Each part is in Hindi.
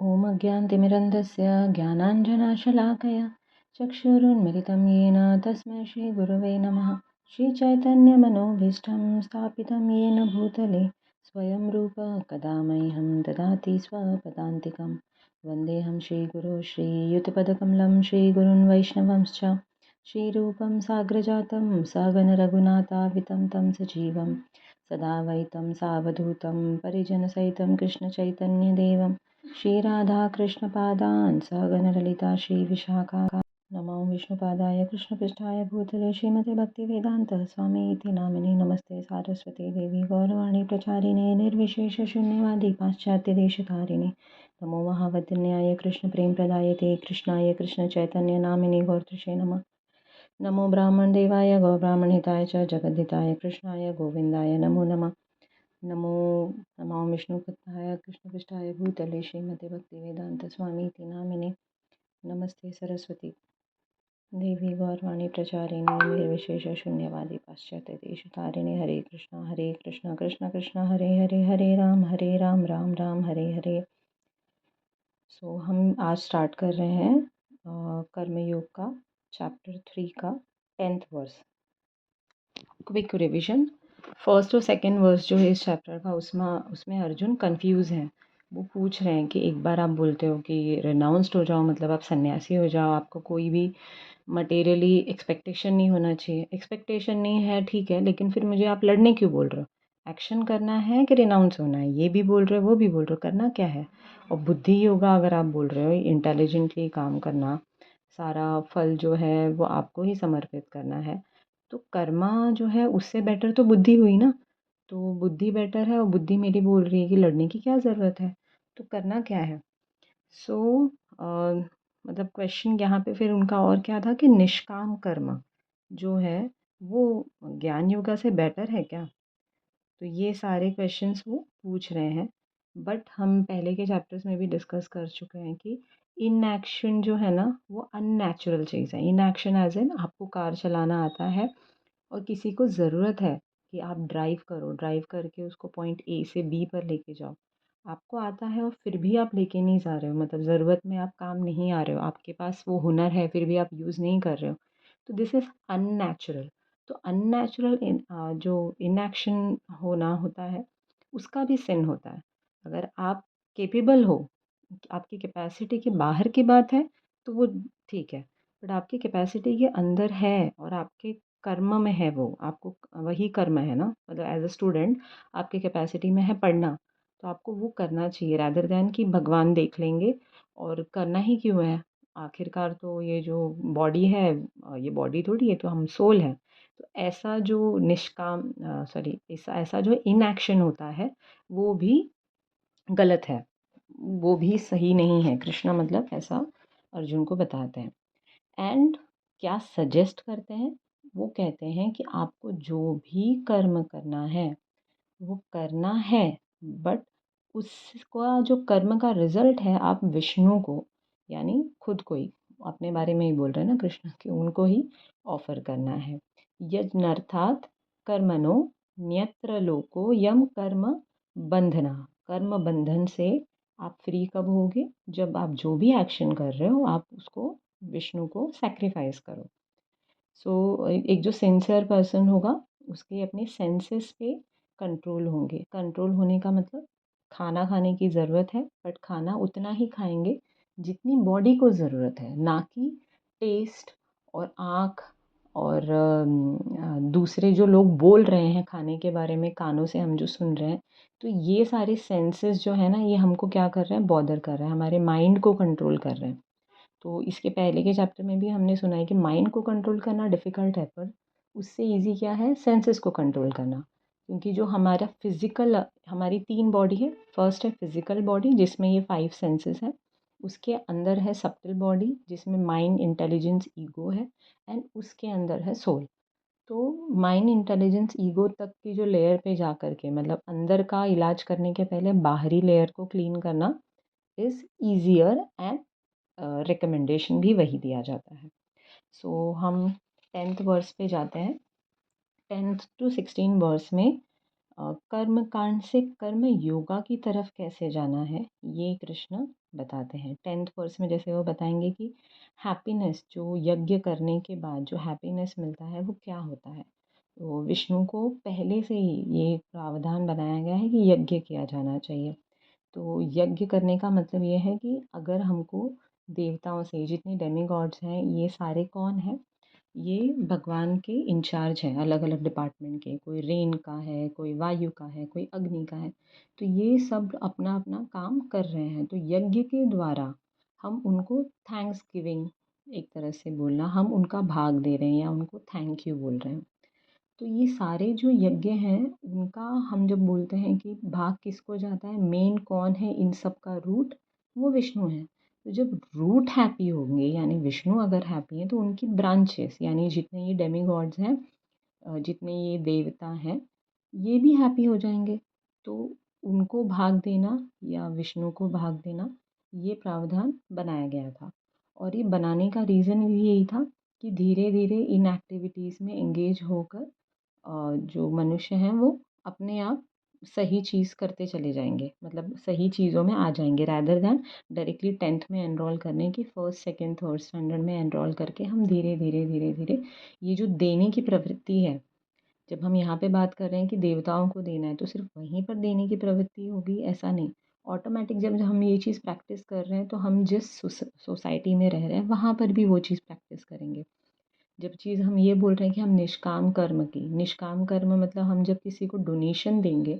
ॐ अज्ञानतिमिरन्धस्य ज्ञानाञ्जनशलाकया चक्षुरुन्मिलितं येन तस्मै श्रीगुरवे नमः। श्रीचैतन्यमनोभीष्टं स्थापितं येन भूतले स्वयं रूपः कदा मह्यं ददाति स्वपदान्तिकं। वन्देऽहं श्रीगुरो श्रीयुतपदकमलं श्रीगुरुन् वैष्णवंश्च श्रीरूपं साग्रजातं सहगणरघुनाथान्वितं तं सजीवं सदा वैतं सावधूतं परिजनसहितं कृष्णचैतन्यदेवं श्रीराधाकृष्णपादान् सहगणललिता श्रीविशाखा। नमो विष्णुपादाय कृष्णपृष्ठाय भूतले श्रीमते भक्तिवेदान्त स्वामीति नामिने। नमस्ते सारस्वती देवी गौरवाणी प्रचारिणे निर्विशेषशून्यवादी पाश्चात्यदेशतारिणे। नमो महावदन्याय कृष्णप्रेमप्रदायते कृष्णाय कृष्णचैतन्य नामिने गौरतृषे नमः। नमो ब्राह्मणदेवाय गौब्राह्मणहिताय च जगद्धिताय कृष्णाय गोविन्दाय नमो नमः। नमो विष्णुपदाय कृष्णपृष्ठाय भूतले श्रीमते भक्तिवेदान्त स्वामीति नामिने। नमस्ते सरस्वती देवी गौरवाणी प्रचारिणे निर्विशेषशून्यवादी पाश्चात्यदेशतारिणे। हरे कृष्ण कृष्ण कृष्ण हरे हरे, हरे राम राम राम हरे हरे। सो हम आज स्टार्ट कर रहे हैं कर्मयोग का चैप्टर 3 का 10th verse. Quick revision. First और सेकंड वर्स जो है इस चैप्टर का, उसमें अर्जुन कंफ्यूज हैं। वो पूछ रहे हैं कि एक बार आप बोलते हो कि रेनाउंस्ड हो जाओ, मतलब आप सन्यासी हो जाओ, आपको कोई भी मटेरियली एक्सपेक्टेशन नहीं होना चाहिए। एक्सपेक्टेशन नहीं है ठीक है, लेकिन फिर मुझे आप लड़ने क्यों बोल रहे हो? एक्शन करना है कि रिनाउंस होना है? ये भी बोल रहे हो, वो भी बोल रहे हो, करना क्या है? और बुद्धि योगा अगर आप बोल रहे हो, इंटेलिजेंटली काम करना, सारा फल जो है वो आपको ही समर्पित करना है, तो कर्मा जो है उससे बेटर तो बुद्धि हुई ना। तो बुद्धि बेटर है और बुद्धि मेरी बोल रही है कि लड़ने की क्या ज़रूरत है, तो करना क्या है? सो मतलब क्वेश्चन यहाँ पे फिर उनका और क्या था कि निष्काम कर्म जो है वो ज्ञान योगा से बेटर है क्या? तो ये सारे क्वेश्चंस वो पूछ रहे हैं। बट हम पहले के चैप्टर्स में भी डिस्कस कर चुके हैं कि इनएक्शन जो है ना वो अननेचुरल चीज़ है। इनएक्शन एज इन आपको कार चलाना आता है और किसी को ज़रूरत है कि आप ड्राइव करो, ड्राइव करके उसको पॉइंट ए से बी पर लेके जाओ, आपको आता है और फिर भी आप लेके नहीं जा रहे हो, मतलब ज़रूरत में आप काम नहीं आ रहे हो, आपके पास वो हुनर है फिर भी आप यूज़ नहीं कर रहे हो, तो दिस इज़ अननेचुरल। तो अननेचुरल जो इनएक्शन होना होता है उसका भी सिन होता है। अगर आप केपेबल हो, आपकी कैपेसिटी के बाहर की बात है तो वो ठीक है, बट आपकी कैपेसिटी के अंदर है और आपके कर्म में है, वो आपको वही कर्म है ना, मतलब एज अ स्टूडेंट आपकी कैपेसिटी में है पढ़ना, तो आपको वो करना चाहिए रादर दैन कि भगवान देख लेंगे। और करना ही क्यों है? आखिरकार तो ये जो बॉडी है, ये बॉडी थोड़ी है, तो हम सोल हैं। तो ऐसा जो निष्काम सॉरी ऐसा जो इनएक्शन होता है वो भी गलत है, वो भी सही नहीं है। कृष्णा मतलब ऐसा अर्जुन को बताते हैं। एंड क्या सजेस्ट करते हैं? वो कहते हैं कि आपको जो भी कर्म करना है वो करना है, बट उसका जो कर्म का रिजल्ट है आप विष्णु को, यानी खुद को ही, अपने बारे में ही बोल रहे हैं ना कृष्ण, कि उनको ही ऑफर करना है। यज्ञार्थात कर्मणो न्यत्र लोको यम कर्म बंधना। कर्म बंधन से आप फ्री कब होगे? जब आप जो भी एक्शन कर रहे हो आप उसको विष्णु को सैक्रिफाइस करो। सो एक जो सिंसियर पर्सन होगा उसके अपने सेंसेस पे कंट्रोल होंगे। कंट्रोल होने का मतलब खाना खाने की ज़रूरत है, बट खाना उतना ही खाएंगे जितनी बॉडी को ज़रूरत है, ना कि टेस्ट और आँख और दूसरे जो लोग बोल रहे हैं खाने के बारे में, कानों से हम जो सुन रहे हैं, तो ये सारे सेंसेस जो है ना ये हमको क्या कर रहे हैं, बॉदर कर रहे हैं, हमारे माइंड को कंट्रोल कर रहे हैं। तो इसके पहले के चैप्टर में भी हमने सुना है कि माइंड को कंट्रोल करना डिफ़िकल्ट है, पर उससे ईज़ी क्या है, सेंसेस को कंट्रोल करना। क्योंकि जो हमारा फिज़िकल, हमारी 3 बॉडी है। फर्स्ट है फिज़िकल बॉडी जिसमें ये 5 सेंसेस हैं। उसके अंदर है सब्टल बॉडी जिसमें माइंड, इंटेलिजेंस, ईगो है, एंड उसके अंदर है सोल। तो माइंड, इंटेलिजेंस, ईगो तक की जो लेयर पे जा कर के, मतलब अंदर का इलाज करने के पहले बाहरी लेयर को क्लीन करना इज़ ईज़ियर, एंड रिकमेंडेशन भी वही दिया जाता है। सो हम 10th वर्स पे जाते हैं। 10th to 16 वर्स में कर्म कांड से कर्म योगा की तरफ कैसे जाना है, ये कृष्ण बताते हैं। 10th वर्स में जैसे वो बताएंगे कि हैप्पीनेस, जो यज्ञ करने के बाद जो हैप्पीनेस मिलता है वो क्या होता है। तो विष्णु को पहले से ही ये प्रावधान बनाया गया है कि यज्ञ किया जाना चाहिए। तो यज्ञ करने का मतलब ये है कि अगर हमको देवताओं से, जितने डेमीगॉड्स हैं ये सारे कौन हैं, ये भगवान के इंचार्ज हैं अलग अलग डिपार्टमेंट के। कोई रेन का है, कोई वायु का है, कोई अग्नि का है। तो ये सब अपना अपना काम कर रहे हैं। तो यज्ञ के द्वारा हम उनको थैंक्स गिविंग, एक तरह से बोलना, हम उनका भाग दे रहे हैं या उनको थैंक यू बोल रहे हैं। तो ये सारे जो यज्ञ हैं उनका हम जब बोलते हैं कि भाग किसको जाता है, मेन कौन है इन सब का रूट, वो विष्णु है। तो जब रूट हैप्पी होंगे, यानी विष्णु अगर हैप्पी है, तो उनकी ब्रांचेस यानी जितने ये डेमीगॉड्स हैं, जितने ये देवता हैं, ये भी हैप्पी हो जाएंगे। तो उनको भाग देना या विष्णु को भाग देना, ये प्रावधान बनाया गया था। और ये बनाने का रीज़न भी यही था कि धीरे धीरे इन एक्टिविटीज़ में एंगेज होकर जो मनुष्य हैं वो अपने आप सही चीज़ करते चले जाएंगे, मतलब सही चीज़ों में आ जाएंगे, रैदर दैन डायरेक्टली 10th में एनरोल करने की। फर्स्ट सेकंड थर्ड स्टैंडर्ड में एनरोल करके हम धीरे धीरे धीरे धीरे ये जो देने की प्रवृत्ति है, जब हम यहाँ पे बात कर रहे हैं कि देवताओं को देना है, तो सिर्फ वहीं पर देने की प्रवृत्ति होगी ऐसा नहीं। ऑटोमेटिक जब हम ये चीज़ प्रैक्टिस कर रहे हैं तो हम जिस सोसाइटी में रह रहे हैं वहाँ पर भी वो चीज़ प्रैक्टिस करेंगे। जब चीज़ हम ये बोल रहे हैं कि हम निष्काम कर्म की, निष्काम कर्म मतलब हम जब किसी को डोनेशन देंगे,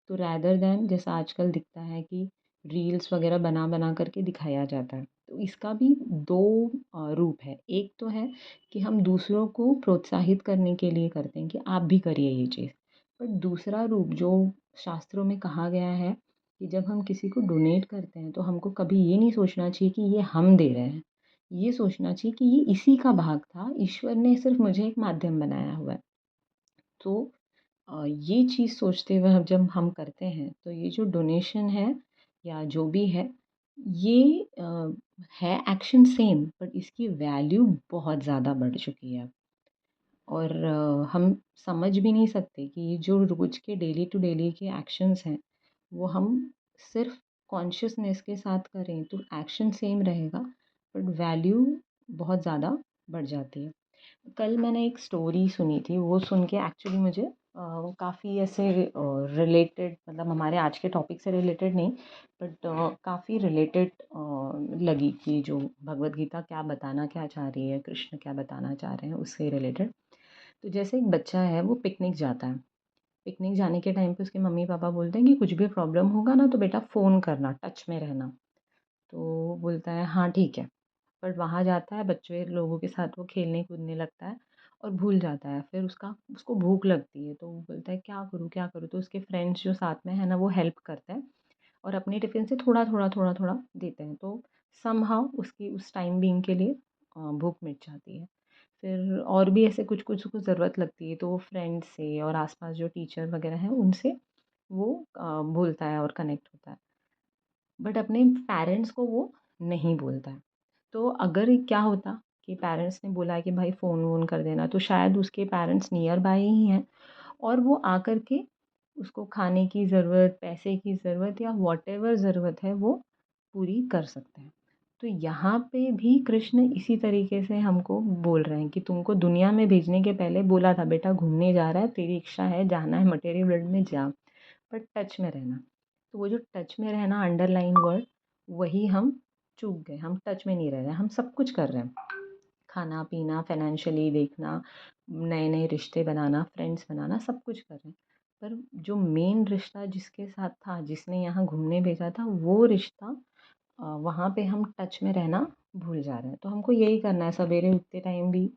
तो रैदर दैन जैसा आजकल दिखता है कि रील्स वगैरह बना बना करके दिखाया जाता है, तो इसका भी दो रूप है। एक तो है कि हम दूसरों को प्रोत्साहित करने के लिए करते हैं कि आप भी करिए ये चीज़। पर दूसरा रूप जो शास्त्रों में कहा गया है कि जब हम किसी को डोनेट करते हैं तो हमको कभी ये नहीं सोचना चाहिए कि ये हम दे रहे हैं, ये सोचना चाहिए कि ये इसी का भाग था, ईश्वर ने सिर्फ मुझे एक माध्यम बनाया हुआ है। तो ये चीज़ सोचते हुए जब हम करते हैं तो ये जो डोनेशन है या जो भी है, ये है एक्शन सेम, बट इसकी वैल्यू बहुत ज़्यादा बढ़ चुकी है। और हम समझ भी नहीं सकते कि ये जो रोज़ के डेली टू डेली के एक्शंस हैं, वो हम सिर्फ कॉन्शियसनेस के साथ करें तो एक्शन सेम रहेगा, बट वैल्यू बहुत ज़्यादा बढ़ जाती है। कल मैंने एक स्टोरी सुनी थी, वो सुन के एक्चुअली मुझे काफ़ी ऐसे रिलेटेड, मतलब हमारे आज के टॉपिक से रिलेटेड नहीं, बट काफ़ी रिलेटेड लगी कि जो भगवत गीता क्या बताना क्या चाह रही है, कृष्ण क्या बताना चाह रहे हैं उससे रिलेटेड। तो जैसे एक बच्चा है वो पिकनिक जाता है। पिकनिक जाने के टाइम पे उसके मम्मी पापा बोलते हैं कि कुछ भी प्रॉब्लम होगा ना तो बेटा फ़ोन करना, टच में रहना। तो वो बोलता है हाँ ठीक है। बट वहाँ जाता है, बच्चे लोगों के साथ वो खेलने कूदने लगता है और भूल जाता है। फिर उसको भूख लगती है तो वो बोलता है क्या करूँ क्या करूँ, तो उसके फ्रेंड्स जो साथ में है ना वो हेल्प करते हैं और अपने टिफ़िन से थोड़ा थोड़ा थोड़ा थोड़ा देते हैं। तो समहाउ उसकी उस टाइम बीइंग के लिए भूख मिट जाती है। फिर और भी ऐसे कुछ कुछ उसको ज़रूरत लगती है तो वो फ्रेंड्स से और आसपास जो टीचर वगैरह हैं उनसे वो बोलता है और कनेक्ट होता है। बट अपने पेरेंट्स को वो नहीं बोलता है। तो अगर क्या होता कि पेरेंट्स ने बोला कि भाई फ़ोन वोन कर देना, तो शायद उसके पेरेंट्स नियर बाय ही हैं और वो आकर के उसको खाने की ज़रूरत, पैसे की ज़रूरत या व्हाटएवर ज़रूरत है वो पूरी कर सकते हैं। तो यहाँ पे भी कृष्ण इसी तरीके से हमको बोल रहे हैं कि तुमको दुनिया में भेजने के पहले बोला था बेटा घूमने जा रहा है, तेरी इच्छा है जाना है मटेरियल वर्ल्ड में जा, पर टच में रहना। तो वो जो टच में रहना अंडरलाइन वर्ड, वही हम चूक गए। हम टच में नहीं रह रहे हैं, हम सब कुछ कर रहे हैं, खाना पीना, फाइनेंशियली देखना, नए नए रिश्ते बनाना, फ्रेंड्स बनाना, सब कुछ कर रहे हैं। पर जो मेन रिश्ता जिसके साथ था, जिसने यहाँ घूमने भेजा था, वो रिश्ता वहाँ पे हम टच में रहना भूल जा रहे हैं। तो हमको यही करना है, सवेरे उठते टाइम भी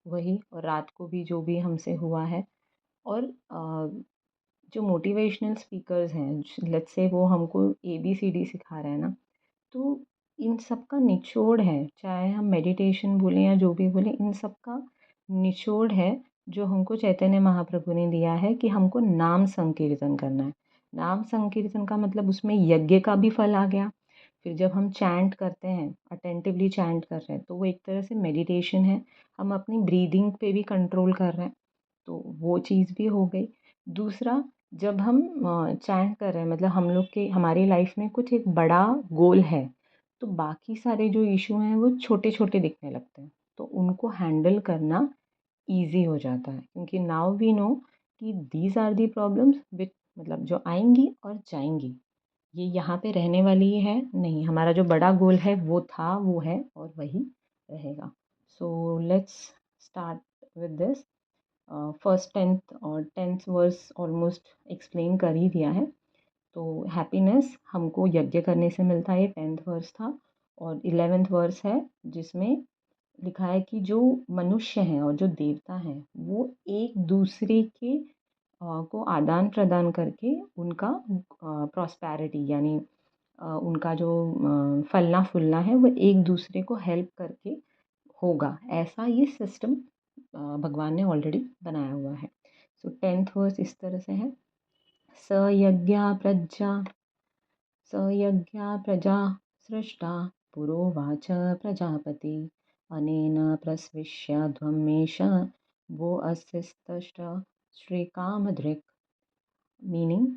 वही और रात को भी जो भी हमसे हुआ है। और जो मोटिवेशनल स्पीकर्स हैं, लेट्स से वो हमको ABCD सिखा रहे हैं ना, तो इन सब का निचोड़ है, चाहे हम मेडिटेशन बोलें या जो भी बोलें, इन सब का निचोड़ है जो हमको चैतन्य महाप्रभु ने दिया है कि हमको नाम संकीर्तन करना है। नाम संकीर्तन का मतलब उसमें यज्ञ का भी फल आ गया। फिर जब हम चैंट करते हैं, अटेंटिवली चैंट कर रहे हैं, तो वो एक तरह से मेडिटेशन है। हम अपनी ब्रीदिंग पे भी कंट्रोल कर रहे हैं, तो वो चीज़ भी हो गई। दूसरा जब हम चैंट कर रहे हैं मतलब हम लोग के हमारी लाइफ में कुछ एक बड़ा गोल है, तो बाकी सारे जो इशू हैं वो छोटे-छोटे दिखने लगते हैं। तो उनको हैंडल करना ईज़ी हो जाता है क्योंकि नाउ वी नो कि these are the problems which मतलब जो आएँगी और जाएँगी। ये यहाँ पे रहने वाली ही है नहीं, हमारा जो बड़ा गोल है वो था, वो है और वही रहेगा। So let's start with this. First 10th और 10th वर्स ऑलमोस्ट एक्सप्लेन कर ही दिया है। तो हैप्पीनेस हमको यज्ञ करने से मिलता है, ये 10th वर्स था। और 11th वर्स है जिसमें लिखा है कि जो मनुष्य हैं और जो देवता हैं वो एक दूसरे के को आदान प्रदान करके उनका प्रॉस्पैरिटी यानी उनका जो फलना फूलना है वो एक दूसरे को हेल्प करके होगा, ऐसा ये सिस्टम भगवान ने ऑलरेडी बनाया हुआ है। सो 10th वर्स इस तरह से है। स यज्ञा प्रजा स यज्ञा प्रजा सृष्टा पुरोवाच प्रजापति अनेन प्रस्विष्य ध्वमेश वो अस्तिस्तष्ट श्रीकामधृक्। मीनिंग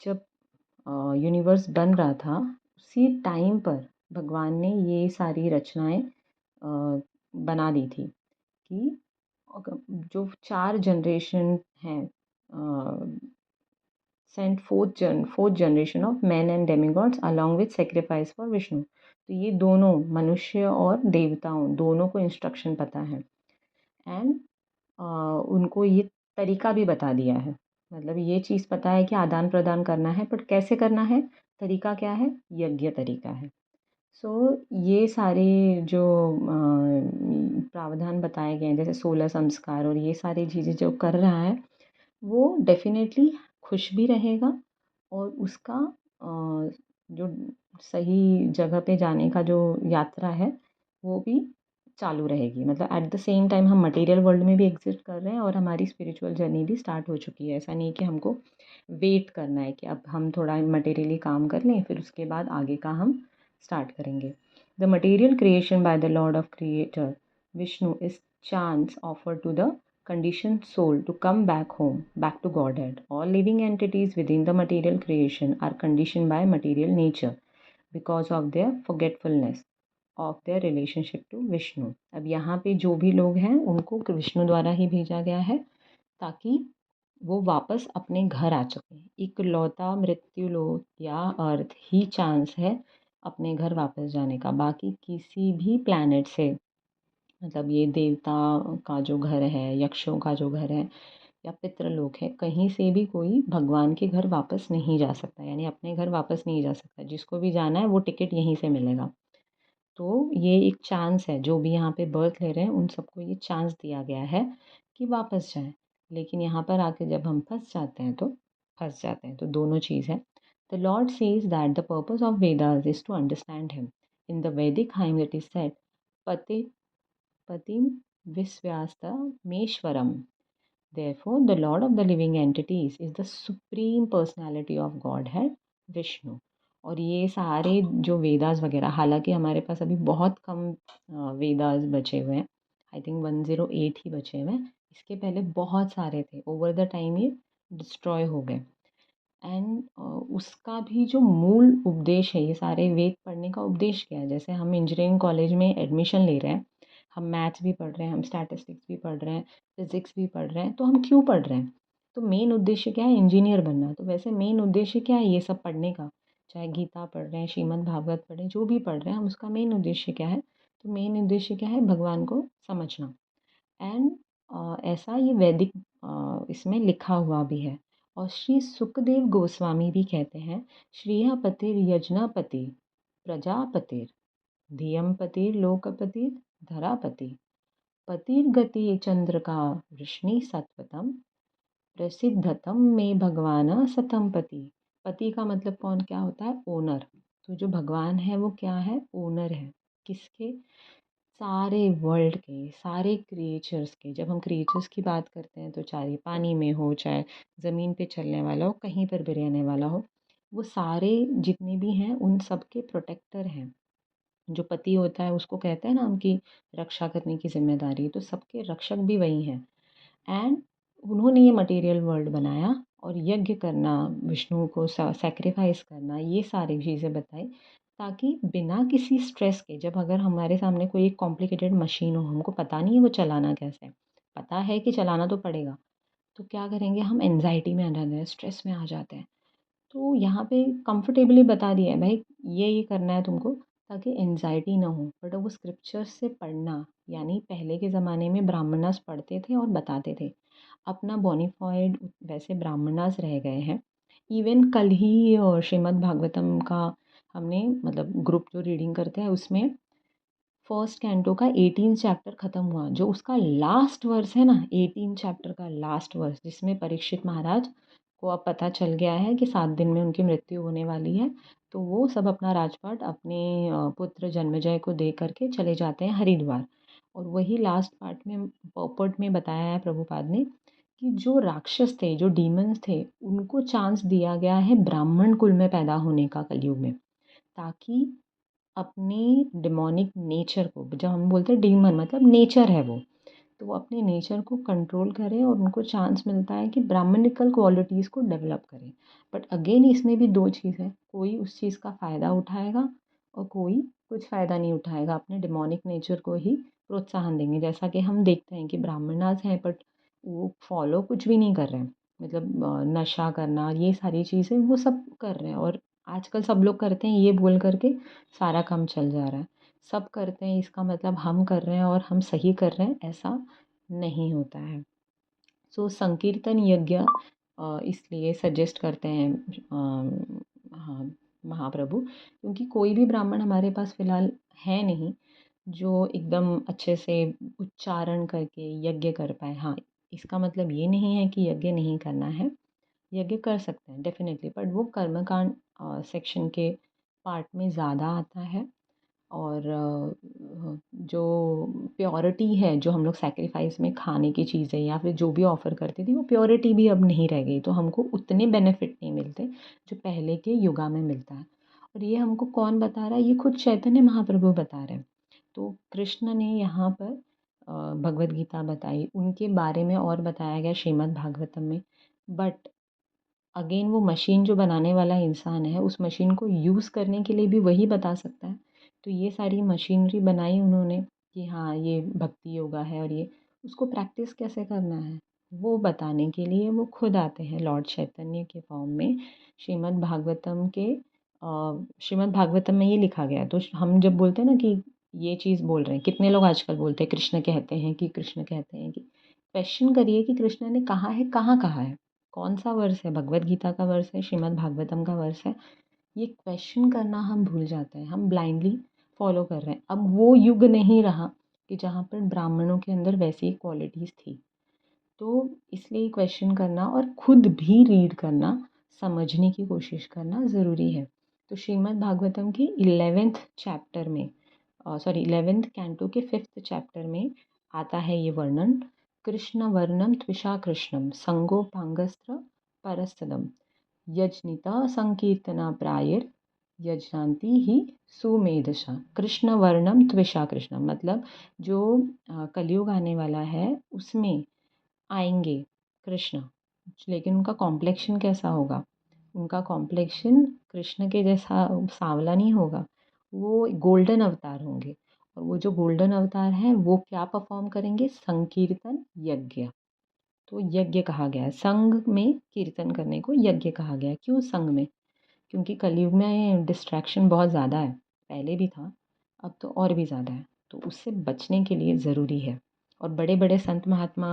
जब यूनिवर्स बन रहा था उसी टाइम पर भगवान ने ये सारी रचनाएं बना दी थी कि जो 4 जनरेशन हैं sent fourth generation of man and demigods along with sacrifice for Vishnu. तो ये दोनों मनुष्य और देवताओं दोनों को इंस्ट्रक्शन पता है एंड उनको ये तरीका भी बता दिया है। मतलब ये चीज़ पता है कि आदान प्रदान करना है बट कैसे करना है, तरीका क्या है, यज्ञ तरीका है। सो ये सारे जो प्रावधान बताए गए हैं जैसे 16 संस्कार और ये सारी चीज़ें जो कर रहा है वो डेफिनेटली खुश भी रहेगा और उसका जो सही जगह पे जाने का जो यात्रा है वो भी चालू रहेगी। मतलब एट द सेम टाइम हम मटेरियल वर्ल्ड में भी एग्जिस्ट कर रहे हैं और हमारी स्पिरिचुअल जर्नी भी स्टार्ट हो चुकी है। ऐसा नहीं कि हमको वेट करना है कि अब हम थोड़ा मटेरियली काम कर लें फिर उसके बाद आगे का हम स्टार्ट करेंगे। The material creation by the lord of creator Vishnu is chance offer to the conditioned soul to come back home, back to Godhead. All living entities within the material creation are conditioned by material nature because of their forgetfulness of their relationship to Vishnu. अब यहाँ पे जो भी लोग हैं उनको विष्णु द्वारा ही भेजा गया है ताकि वो वापस अपने घर आ सकें। इकलौता मृत्यु लोक या अर्थ ही चांस है अपने घर वापस जाने का। बाकी किसी भी प्लैनेट से मतलब ये देवता का जो घर है, यक्षों का जो घर है या पितृलोक है, कहीं से भी कोई भगवान के घर वापस नहीं जा सकता, यानी अपने घर वापस नहीं जा सकता। जिसको भी जाना है वो टिकट यहीं से मिलेगा। तो ये एक चांस है, जो भी यहाँ पे बर्थ ले रहे हैं उन सबको ये चांस दिया गया है कि वापस जाएं। लेकिन यहाँ पर आके जब हम फंस जाते हैं तो फंस जाते हैं। तो दोनों चीज़ है। The lord says that the purpose of Vedas is to understand him. In the Vedic hymn it is said पति पतिम विश्वास्तमेश्वरम। Therefore, the Lord of the living entities is the supreme personality of Godhead, Vishnu. और ये सारे जो वेदास वगैरह, हालांकि हमारे पास अभी बहुत कम वेदास बचे हुए हैं, आई थिंक 108 ही बचे हुए हैं। इसके पहले बहुत सारे थे, ओवर द टाइम ये डिस्ट्रॉय हो गए। एंड उसका भी जो मूल उपदेश है, ये सारे वेद पढ़ने का उपदेश क्या है। जैसे हम इंजीनियरिंग कॉलेज में एडमिशन ले रहे हैं, हम मैथ्स भी पढ़ रहे हैं, हम स्टैटिस्टिक्स भी पढ़ रहे हैं, फिज़िक्स भी पढ़ रहे हैं, तो हम क्यों पढ़ रहे हैं। तो मेन उद्देश्य क्या है, इंजीनियर बनना। तो वैसे मेन उद्देश्य क्या है ये सब पढ़ने का, चाहे गीता पढ़ रहे हैं, श्रीमद् भागवत पढ़ रहे हैं, जो भी पढ़ रहे हैं हम, उसका मेन उद्देश्य क्या है। तो मेन उद्देश्य क्या है, भगवान को समझना। एंड ऐसा ये वैदिक इसमें लिखा हुआ भी है। और श्री सुखदेव गोस्वामी भी कहते हैं, श्रिया पतिर यजनापति प्रजापतिर धियम लोकपतिर धरापति पतिर्गति चंद्र का वृष्णि सत्वतम प्रसिद्धतम में भगवान सतम पति। पति का मतलब कौन क्या होता है, ओनर। तो जो भगवान है वो क्या है, ओनर है। किसके, सारे वर्ल्ड के, सारे क्रिएचर्स के। जब हम क्रिएचर्स की बात करते हैं तो चाहे पानी में हो, चाहे ज़मीन पे चलने वाला हो, कहीं पर भी रहने वाला हो, वो सारे जितने भी हैं उन सब के प्रोटेक्टर हैं। जो पति होता है उसको कहते हैं ना हम कि रक्षा करने की जिम्मेदारी, तो सबके रक्षक भी वही हैं। एंड उन्होंने ये मटेरियल वर्ल्ड बनाया और यज्ञ करना, विष्णु को सैक्रिफाइस करना, ये सारी चीज़ें बताई ताकि बिना किसी स्ट्रेस के, जब अगर हमारे सामने कोई एक कॉम्प्लिकेटेड मशीन हो, हमको पता नहीं है वो चलाना कैसे है, पता है कि चलाना तो पड़ेगा, तो क्या करेंगे हम, एंजाइटी में आ जाते हैं, स्ट्रेस में आ जाते हैं। तो यहाँ पे कंफर्टेबली बता दिया है भाई, ये करना है तुमको ताकि एंजाइटी ना हो। बट वो स्क्रिप्चर्स से पढ़ना, यानी पहले के ज़माने में ब्राह्मणास पढ़ते थे और बताते थे। अपना बोनीफाइड वैसे ब्राह्मणास रह गए हैं। इवन कल ही श्रीमद् भागवतम का हमने मतलब ग्रुप जो रीडिंग करते हैं उसमें फर्स्ट कैंटो का 18 चैप्टर ख़त्म हुआ। जो उसका लास्ट वर्स है ना, 18 चैप्टर का लास्ट वर्स, जिसमें परीक्षित महाराज को अब पता चल गया है कि 7 दिन में उनकी मृत्यु होने वाली है, तो वो सब अपना राजपाट अपने पुत्र जन्मेजय को दे करके चले जाते हैं हरिद्वार। और वही लास्ट पार्ट में पॉपर्ट में बताया है प्रभुपाद ने कि जो राक्षस थे, जो डीमंस थे, उनको चांस दिया गया है ब्राह्मण कुल में पैदा होने का कलयुग में, ताकि अपनी डिमोनिक नेचर को, जब हम बोलते हैं डीमन मतलब नेचर है वो, तो वो अपने नेचर को कंट्रोल करें और उनको चांस मिलता है कि ब्राह्मणिकल क्वालिटीज़ को डेवलप करें। बट अगेन इसमें भी दो चीज़ है, कोई उस चीज़ का फ़ायदा उठाएगा और कोई कुछ फ़ायदा नहीं उठाएगा, अपने डिमोनिक नेचर को ही प्रोत्साहन देंगे। जैसा कि हम देखते हैं कि ब्राह्मणास हैं बट वो फॉलो कुछ भी नहीं कर रहे हैं, मतलब नशा करना, ये सारी चीज़ें वो सब कर रहे हैं। और आजकल सब लोग करते हैं ये बोल करके सारा काम चल जा रहा है। सब करते हैं इसका मतलब हम कर रहे हैं और हम सही कर रहे हैं, ऐसा नहीं होता है। सो संकीर्तन यज्ञ इसलिए सजेस्ट करते हैं हाँ, महाप्रभु, क्योंकि कोई भी ब्राह्मण हमारे पास फ़िलहाल है नहीं जो एकदम अच्छे से उच्चारण करके यज्ञ कर पाए। हाँ, इसका मतलब ये नहीं है कि यज्ञ नहीं करना है, यज्ञ कर सकते हैं डेफ़िनेटली, बट वो कर्मकांड सेक्शन के पार्ट में ज़्यादा आता है। और जो प्योरिटी है, जो हम लोग सैक्रिफाइस में खाने की चीज़ें या फिर जो भी ऑफ़र करती थी, वो प्योरिटी भी अब नहीं रह गई, तो हमको उतने बेनिफिट नहीं मिलते जो पहले के युगा में मिलता है। और ये हमको कौन बता रहा है, ये खुद चैतन्य महाप्रभु बता रहे हैं। तो कृष्ण ने यहाँ पर भगवद गीता बताई, उनके बारे में और बताया गया श्रीमद् भागवतम में। बट अगेन वो मशीन जो बनाने वाला इंसान है, उस मशीन को यूज़ करने के लिए भी वही बता सकता है। तो ये सारी मशीनरी बनाई उन्होंने कि हाँ, ये भक्ति योगा है और ये उसको प्रैक्टिस कैसे करना है, वो बताने के लिए वो खुद आते हैं लॉर्ड चैतन्य के फॉर्म में। श्रीमद् भागवतम के श्रीमद् भागवतम में ये लिखा गया है। तो हम जब बोलते हैं ना कि ये चीज़ बोल रहे हैं, कितने लोग आजकल बोलते हैं कृष्ण कहते हैं कि कृष्ण कहते हैं कि, क्वेश्चन करिए कि कृष्ण ने कहा है, कहाँ कहा है, कौन सा वर्स है, भगवद गीता का वर्स है, श्रीमद् भागवतम का वर्स है। ये क्वेश्चन करना हम भूल जाते हैं, हम ब्लाइंडली फॉलो कर रहे हैं। अब वो युग नहीं रहा कि जहाँ पर ब्राह्मणों के अंदर वैसी क्वालिटीज़ थी, तो इसलिए क्वेश्चन करना और खुद भी रीड करना, समझने की कोशिश करना ज़रूरी है। तो श्रीमद् भागवतम के 11th चैप्टर में, सॉरी 11th कैंटो के 5th चैप्टर में आता है ये वर्णन, कृष्ण वर्णम त्विषा कृष्णम संगोपांगस्त्र परस्तदम यजनिता संकीर्तना प्रायर यजनांति ही सुमेधसा। कृष्ण वर्णम त्विषा कृष्णम मतलब जो कलयुग आने वाला है उसमें आएंगे कृष्ण, लेकिन उनका कॉम्प्लेक्शन कैसा होगा, उनका कॉम्प्लेक्शन कृष्ण के जैसा सांवला नहीं होगा, वो गोल्डन अवतार होंगे। और वो जो गोल्डन अवतार हैं वो क्या परफॉर्म करेंगे, संकीर्तन यज्ञ। तो यज्ञ कहा गया है, संघ में कीर्तन करने को यज्ञ कहा गया है। क्यों संघ में, क्योंकि कलयुग में डिस्ट्रैक्शन बहुत ज़्यादा है, पहले भी था अब तो और भी ज़्यादा है, तो उससे बचने के लिए ज़रूरी है। और बड़े बड़े संत महात्मा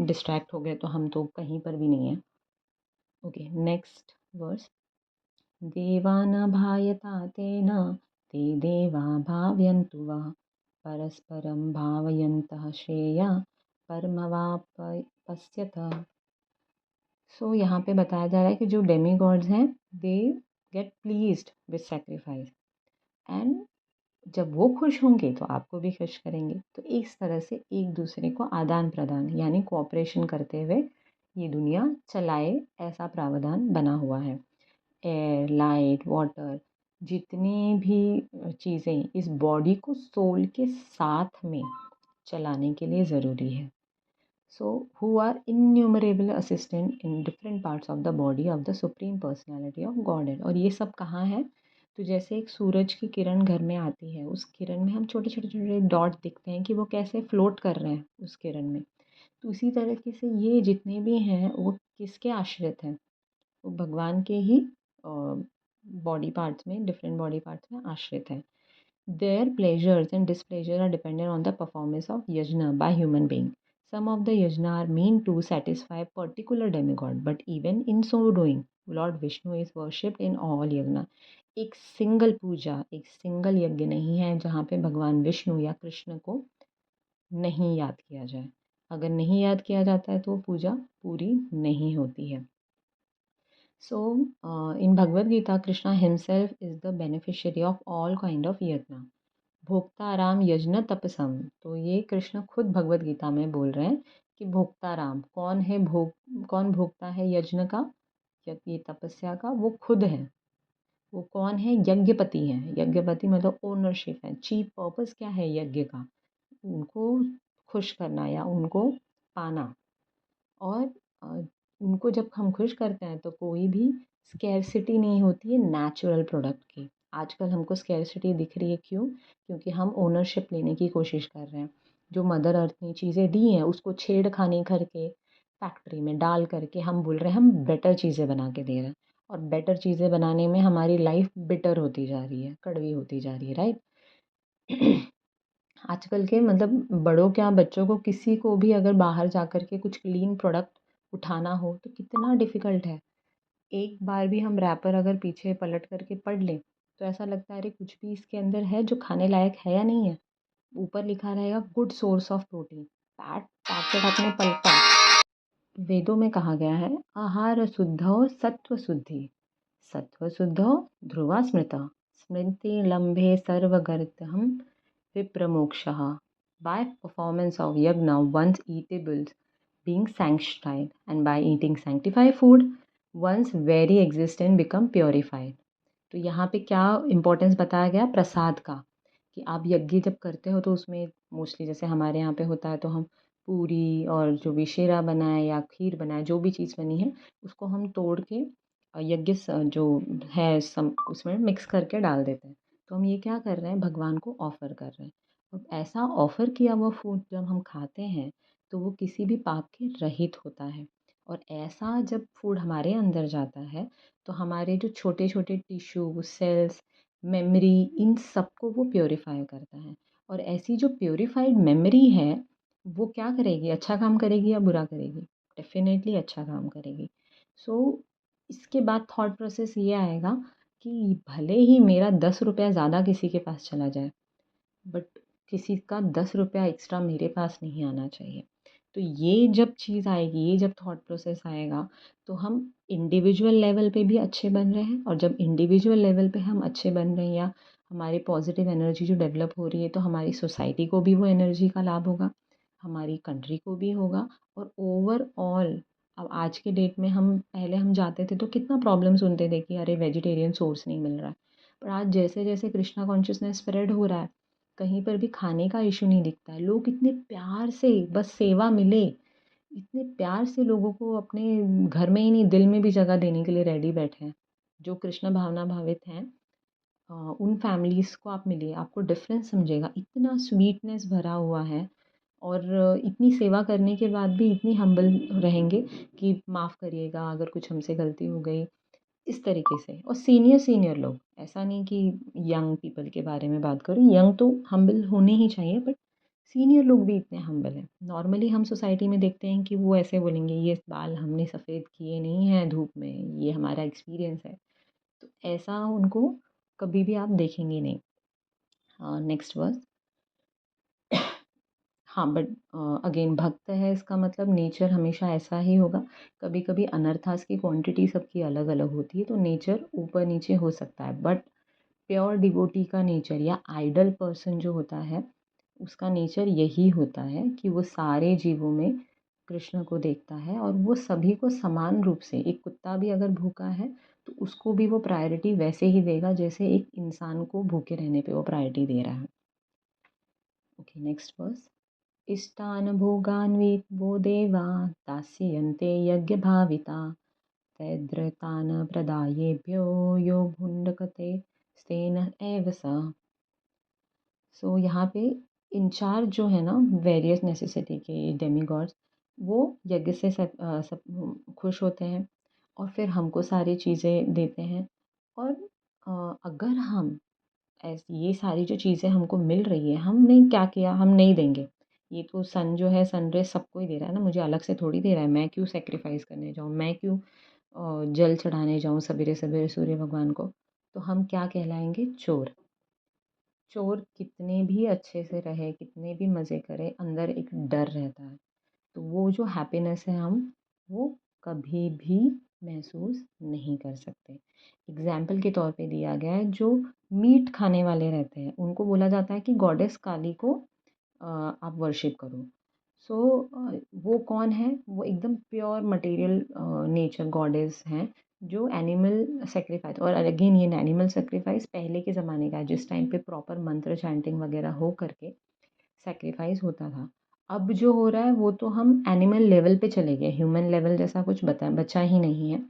डिस्ट्रैक्ट हो गए तो हम तो कहीं पर भी नहीं हैं। ओके, नेक्स्ट वर्स, देवानाभायता तेन ते देवा भावयन्तु वा परस्परं भावयन्तः श्रेया परमवाप्स्यथ। सो यहाँ पे बताया जा रहा है कि जो डेमी गॉड्स हैं they get pleased with sacrifice, and जब वो खुश होंगे तो आपको भी खुश करेंगे। तो इस तरह से एक दूसरे को आदान प्रदान यानी कोऑपरेशन करते हुए ये दुनिया चलाए, ऐसा प्रावधान बना हुआ है। एयर, लाइट, वाटर, जितनी भी चीज़ें इस बॉडी को सोल के साथ में चलाने के लिए ज़रूरी है। So who are innumerable assistant in different parts of the body of the supreme personality of Godhead. और ये सब कहाँ है? तो जैसे एक सूरज की किरण घर में आती है, उस किरण में हम छोटे छोटे छोटे डॉट दिखते हैं कि वो कैसे फ्लोट कर रहे हैं उस किरण में। तो उसी तरीके से ये जितने भी हैं वो किसके आश्रित हैं? वो भगवान के ही बॉडी पार्ट्स में, डिफरेंट बॉडी पार्ट्स में आश्रित हैं। Their pleasures and displeasure are dependent on the performance of yajna by human being. Some of the yajna are meant to satisfy particular demigod, but even in so doing, Lord Vishnu is worshipped in all yajna. एक सिंगल पूजा, एक सिंगल यज्ञ नहीं है जहाँ पे भगवान विष्णु या कृष्ण को नहीं याद किया जाए। अगर नहीं याद किया जाता है तो पूजा पूरी नहीं होती है। So, in Bhagavad Gita, Krishna himself is the beneficiary of all kind of yajna. भोक्ता राम यज्ञ तपसम। तो ये कृष्ण खुद भगवत गीता में बोल रहे हैं कि भोक्ता राम कौन है, कौन भोगता है यज्ञ का, ये तपस्या का, वो खुद है। वो कौन है? यज्ञपति हैं। यज्ञपति मतलब ओनरशिप है। चीफ पर्पस क्या है यज्ञ का? उनको खुश करना या उनको पाना। और उनको जब हम खुश करते हैं तो कोई भी स्कैरसिटी नहीं होती है नेचुरल प्रोडक्ट की। आजकल हमको स्कैरसिटी दिख रही है, क्यों? क्योंकि हम ओनरशिप लेने की कोशिश कर रहे हैं। जो मदर अर्थ ने चीज़ें दी हैं उसको छेड़खानी करके फैक्ट्री में डाल करके हम बोल रहे हैं हम बेटर चीज़ें बना के दे रहे हैं, और बेटर चीज़ें बनाने में हमारी लाइफ बिटर होती जा रही है, कड़वी होती जा रही है, राइट। आजकल के मतलब बड़ों क्या बच्चों को किसी को भी अगर बाहर जाकर के कुछ क्लीन प्रोडक्ट उठाना हो तो कितना डिफ़िकल्ट है। एक बार भी हम रैपर अगर पीछे पलट करके पढ़ लें तो ऐसा लगता है अरे कुछ भी इसके अंदर है जो खाने लायक है या नहीं है। ऊपर लिखा रहेगा good source of protein, packet अपने पलटा। वेदों में कहा गया है आहार शुद्धौ सत्व शुद्धि, सत्व शुद्धौ ध्रुवा स्मृता, स्मृति लम्भे सर्वगर्तहम विप्रमोक्षः। By performance of yagna, one's eatables being sanctified, and by eating sanctified food, one's very existence become purified. तो यहाँ पे क्या इम्पोर्टेंस बताया गया प्रसाद का, कि आप यज्ञ जब करते हो तो उसमें मोस्टली जैसे हमारे यहाँ पे होता है तो हम पूरी और जो भी शीरा बनाए या खीर बनाए, जो भी चीज़ बनी है उसको हम तोड़ के जो है उसमें मिक्स करके डाल देते हैं। तो हम ये क्या कर रहे हैं? भगवान को ऑफ़र कर रहे हैं। अब ऐसा ऑफ़र किया हुआ फूड जब हम खाते हैं तो वो किसी भी पाप के रहित होता है। और ऐसा जब फूड हमारे अंदर जाता है तो हमारे जो छोटे छोटे टिश्यू, सेल्स, मेमोरी, इन सबको वो प्योरीफाई करता है। और ऐसी जो प्योरीफाइड मेमोरी है वो क्या करेगी? अच्छा काम करेगी या बुरा करेगी? डेफिनेटली अच्छा काम करेगी। सो इसके बाद थॉट प्रोसेस ये आएगा कि भले ही मेरा 10 रुपया ज़्यादा किसी के पास चला जाए, बट किसी का 10 रुपया एक्स्ट्रा मेरे पास नहीं आना चाहिए। तो ये जब चीज़ आएगी, ये जब थॉट प्रोसेस आएगा तो हम इंडिविजुअल लेवल पे भी अच्छे बन रहे हैं, और जब इंडिविजुअल लेवल पे हम अच्छे बन रहे हैं या हमारी पॉजिटिव एनर्जी जो डेवलप हो रही है तो हमारी सोसाइटी को भी वो एनर्जी का लाभ होगा, हमारी कंट्री को भी होगा। और ओवरऑल अब आज के डेट में हम पहले हम जाते थे तो कितना प्रॉब्लम सुनते थे कि अरे वेजिटेरियन सोर्स नहीं मिल रहा है। पर आज जैसे जैसे कृष्णा कॉन्शियसनेस स्प्रेड हो रहा है कहीं पर भी खाने का इशू नहीं दिखता है। लोग इतने प्यार से बस सेवा मिले, इतने प्यार से लोगों को अपने घर में ही नहीं दिल में भी जगह देने के लिए रेडी बैठे हैं। जो कृष्ण भावना भावित हैं उन फैमिलीज़ को आप मिलिए, आपको डिफ़रेंस समझेगा। इतना स्वीटनेस भरा हुआ है और इतनी सेवा करने के बाद भी इतनी हम्बल रहेंगे कि माफ़ करिएगा अगर कुछ हमसे गलती हो गई, इस तरीके से। और सीनियर लोग, ऐसा नहीं कि यंग पीपल के बारे में बात करूँ, यंग तो हम्बल होने ही चाहिए, बट सीनियर लोग भी इतने हम्बल हैं। नॉर्मली हम सोसाइटी में देखते हैं कि वो ऐसे बोलेंगे ये बाल हमने सफ़ेद किए नहीं हैं धूप में, ये हमारा एक्सपीरियंस है। तो ऐसा उनको कभी भी आप देखेंगे नहीं। Next verse. हाँ, बट अगेन भक्त है इसका मतलब नेचर हमेशा ऐसा ही होगा। कभी कभी अनर्थास की क्वांटिटी सबकी अलग अलग होती है तो नेचर ऊपर नीचे हो सकता है, बट प्योर डिवोटी का नेचर या आइडल पर्सन जो होता है उसका नेचर यही होता है कि वो सारे जीवों में कृष्ण को देखता है और वो सभी को समान रूप से, एक कुत्ता भी अगर भूखा है तो उसको भी वो प्रायोरिटी वैसे ही देगा जैसे एक इंसान को भूखे रहने पे वो प्रायोरिटी दे रहा है। Okay, next verse. इष्टान भोगान् वो देवा दास्यन्ते यज्ञभाविता तैद्रतान प्रदायेभ्यो यो भुण्डकते स्तेन एव स। सो यहाँ पे इंचार्ज जो है ना वेरियस नेसेसिटी के डेमीगॉड्स, वो यज्ञ से सब खुश होते हैं और फिर हमको सारी चीज़ें देते हैं। और अगर हम ये सारी जो चीज़ें हमको मिल रही है, हमने क्या किया, हम नहीं देंगे। ये तो सन जो है, सनरेज़ सबको ही दे रहा है ना, मुझे अलग से थोड़ी दे रहा है। मैं क्यों सैक्रिफ़ाइस करने जाऊँ, मैं क्यों जल चढ़ाने जाऊँ सवेरे-सवेरे सूर्य भगवान को। तो हम क्या कहलाएँगे? चोर। चोर कितने भी अच्छे से रहे, कितने भी मज़े करे, अंदर एक डर रहता है। तो वो जो हैप्पीनेस है वो कभी भी महसूस नहीं कर सकते। एग्ज़ाम्पल के तौर पे दिया गया है, जो मीट खाने वाले रहते हैं, उनको बोला जाता है कि गॉडेस काली को आप वर्शिप करो। सो वो कौन है? वो एकदम प्योर मटेरियल नेचर गॉडेस हैं, जो एनिमल सैक्रिफ़ाइस, और अगेन ये एनिमल सैक्रिफ़ाइस पहले के ज़माने का है, जिस टाइम पे प्रॉपर मंत्र चैंटिंग वगैरह हो करके सैक्रिफ़ाइस होता था। अब जो हो रहा है वो तो हम एनिमल लेवल पे चले गए, ह्यूमन लेवल जैसा कुछ बचा ही नहीं है।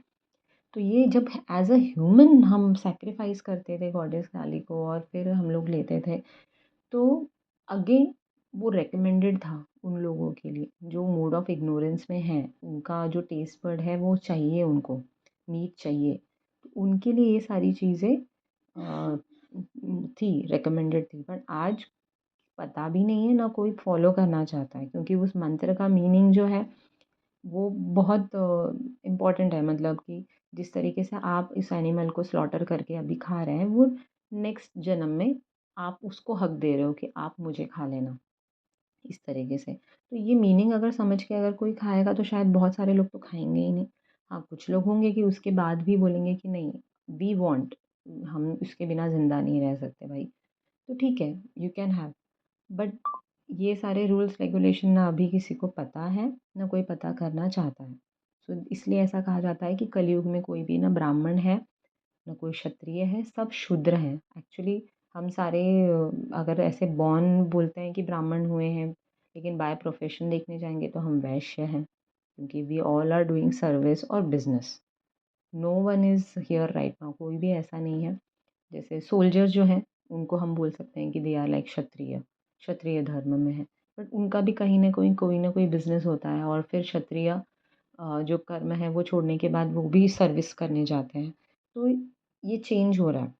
तो ये जब एज़ अ ह्यूमन हम सैक्रिफ़ाइस करते थे गॉडेस काली को और फिर हम लोग लेते थे, तो अगेन वो रिकमेंडेड था उन लोगों के लिए जो मोड ऑफ इग्नोरेंस में हैं, उनका जो टेस्ट बड है वो चाहिए उनको, मीट चाहिए। तो उनके लिए ये सारी चीज़ें थी, रिकमेंडेड थी। बट आज पता भी नहीं है, ना कोई फ़ॉलो करना चाहता है, क्योंकि उस मंत्र का मीनिंग जो है वो बहुत इम्पोर्टेंट है। मतलब कि जिस तरीके से आप इस एनिमल को स्लॉटर करके अभी खा रहे हैं, वो नेक्स्ट जन्म में आप उसको हक दे रहे हो कि आप मुझे खा लेना, इस तरीके से। तो ये मीनिंग अगर समझ के अगर कोई खाएगा तो शायद बहुत सारे लोग तो खाएँगे ही नहीं। हाँ, कुछ लोग होंगे कि उसके बाद भी बोलेंगे कि नहीं, वी वांट, हम इसके बिना ज़िंदा नहीं रह सकते भाई। तो ठीक है, यू कैन हैव। बट ये सारे रूल्स रेगुलेशन ना अभी किसी को पता है, ना कोई पता करना चाहता है। सो इसलिए ऐसा कहा जाता है कि कलयुग में कोई भी ना ब्राह्मण है, ना कोई क्षत्रिय है, सब शूद्र हैं। एक्चुअली हम सारे अगर ऐसे बॉर्न बोलते हैं कि ब्राह्मण हुए हैं, लेकिन बाय प्रोफेशन देखने जाएँगे तो हम वैश्य हैं, क्योंकि we all are doing service और business. No one is here right now, कोई भी ऐसा नहीं है। जैसे सोल्जर जो हैं, उनको हम बोल सकते हैं कि दे आर लाइक क्षत्रिय, क्षत्रिय धर्म में है। बट उनका भी कहीं न कहीं कोई ना कोई बिज़नेस होता है, और फिर क्षत्रिय जो कर्म है वो छोड़ने के बाद वो भी सर्विस करने जाते हैं। तो ये चेंज हो रहा है।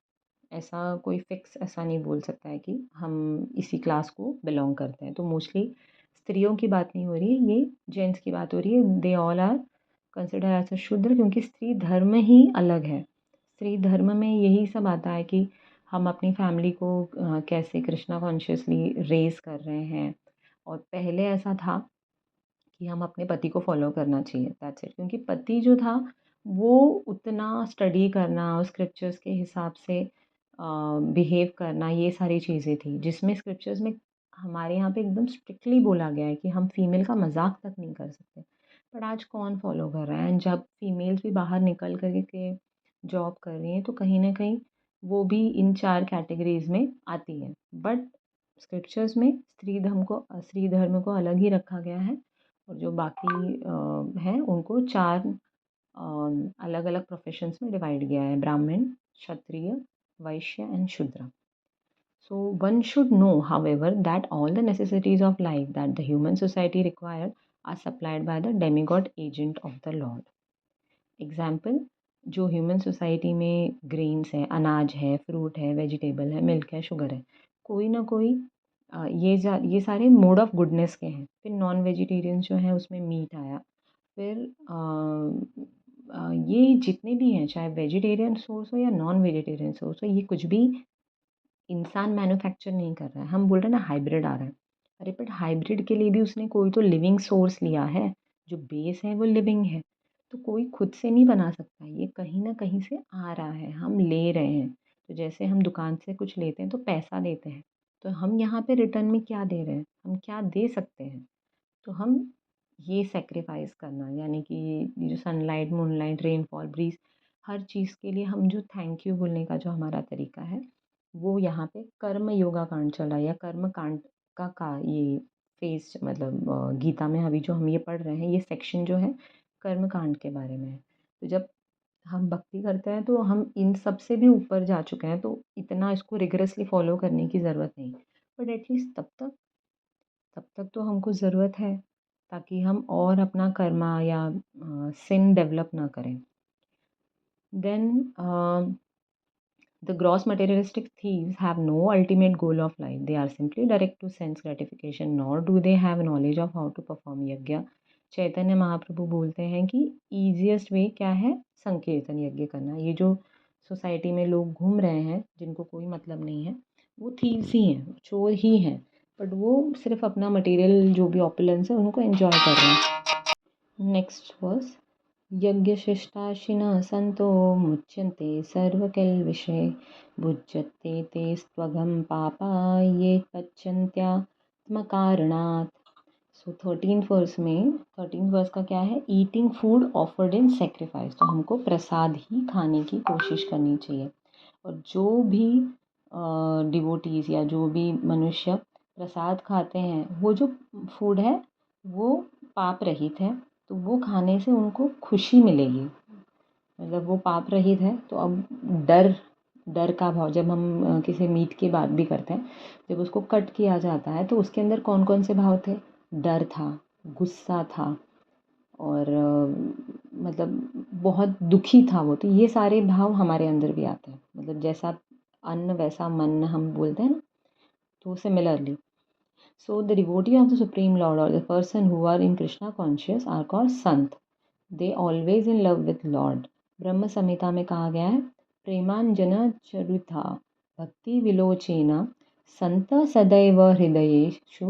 ऐसा कोई फ़िक्स ऐसा नहीं बोल सकता है कि हम इसी क्लास को बिलॉन्ग करते हैं। तो मोस्टली स्त्रियों की बात नहीं हो रही है, ये जेंट्स की बात हो रही है। They all are consider as a shudra, क्योंकि स्त्री धर्म ही अलग है। स्त्री धर्म में यही सब आता है कि हम अपनी फैमिली को कैसे कृष्णा कॉन्शियसली रेज़ कर रहे हैं। और पहले ऐसा था कि हम अपने पति को फ़ॉलो करना चाहिए, दैट्स इट। क्योंकि पति जो था वो उतना स्टडी करना, स्क्रिप्चर्स के हिसाब से बिहेव करना, ये सारी चीज़ें थी, जिसमें स्क्रिप्चर्स में हमारे यहाँ पे एकदम स्ट्रिक्टली बोला गया है कि हम फीमेल का मजाक तक नहीं कर सकते। बट आज कौन फॉलो कर रहा है? एंड जब फीमेल्स भी बाहर निकल कर के जॉब कर रही हैं, तो कहीं ना कहीं वो भी इन चार कैटेगरीज में आती है। बट स्क्रिप्चर्स में स्त्री धर्म को अलग ही रखा गया है, और जो बाकी हैं उनको चार अलग अलग प्रोफेशंस में डिवाइड किया है: ब्राह्मण, क्षत्रिय, वैश्य एंड शूद्र. So one should know, however, that all the necessities of life that the human society required are supplied by the demigod agent of the Lord. Example, जो ह्यूमन सोसाइटी में ग्रेन्स है, अनाज है, फ्रूट है, वेजिटेबल है, मिल्क है, शुगर है, कोई ना कोई ये सारे मोड ऑफ गुडनेस के हैं। फिर नॉन वेजिटेरियन जो हैं उसमें मीट आया। फिर ये जितने भी हैं, चाहे वेजिटेरियन सोर्स हो या नॉन वेजिटेरियन सोर्स हो, ये कुछ भी इंसान मैन्युफैक्चर नहीं कर रहा है। हम बोल रहे हैं ना हाइब्रिड आ रहा है। अरे बट हाइब्रिड के लिए भी उसने कोई तो लिविंग सोर्स लिया है, जो बेस है वो लिविंग है। तो कोई खुद से नहीं बना सकता, ये कहीं ना कहीं से आ रहा है, हम ले रहे हैं। तो जैसे हम दुकान से कुछ लेते हैं तो पैसा देते हैं, तो हम यहाँ पे रिटर्न में क्या दे रहे हैं, हम क्या दे सकते हैं? तो हम ये सेक्रीफाइस करना, यानी कि ये जो सनलाइट, मूनलाइट, रेनफॉल, ब्रीज, हर चीज़ के लिए हम जो थैंक यू बोलने का जो हमारा तरीका है, वो यहाँ पे कर्म योगा कांड चला, या कर्म कांड का ये फेज, मतलब गीता में अभी जो हम ये पढ़ रहे हैं, ये सेक्शन जो है कर्म कांड के बारे में है। तो जब हम भक्ति करते हैं तो हम इन सब से भी ऊपर जा चुके हैं, तो इतना इसको रिगरसली फॉलो करने की ज़रूरत नहीं। बट एटलीस्ट तब तक तो हमको ज़रूरत है, ताकि हम और अपना कर्मा या सिन डेवलप ना करें। Then the gross materialistic thieves have no ultimate goal of life. They are simply direct to sense gratification, nor do they have knowledge of how to perform यज्ञ। चैतन्य महाप्रभु बोलते हैं कि ईजिएस्ट वे क्या है, संकीर्तन यज्ञ करना। ये जो सोसाइटी में लोग घूम रहे हैं जिनको कोई मतलब नहीं है, वो थीव्स ही हैं, चोर ही हैं, बट वो सिर्फ अपना मटेरियल जो भी ऑपुलेंस है उनको एंजॉय कर रहे हैं। नेक्स्ट वर्स, यज्ञशिष्टाशिनः सन्तो मुच्यन्ते सर्वकिल्बिषे भुज्यते ते स्वगं पापा ये पच्यन्त्यात्मकारणात्। सो 13th वर्स का क्या है, eating food offered in sacrifice. तो हमको प्रसाद ही खाने की कोशिश करनी चाहिए। और जो भी डिवोटीज़ या जो भी मनुष्य प्रसाद खाते हैं, वो जो फूड है वो पाप रहित है, तो वो खाने से उनको खुशी मिलेगी। मतलब वो पाप रहित है, तो अब डर का भाव, जब हम किसी मीट की बात भी करते हैं, जब उसको कट किया जाता है तो उसके अंदर कौन कौन से भाव थे, डर था, गुस्सा था, और मतलब बहुत दुखी था वो। तो ये सारे भाव हमारे अंदर भी आते हैं, मतलब जैसा अन्न वैसा मन हम बोलते हैं ना, तो similarly. So the devotee of the Supreme Lord, or the person who are in Krishna conscious, are called Sant. They always in love with Lord. ब्रह्म संहिता में कहा गया है, प्रेमांजन चरुथा भक्ति विलोचेना संत सदैव हृदयेषु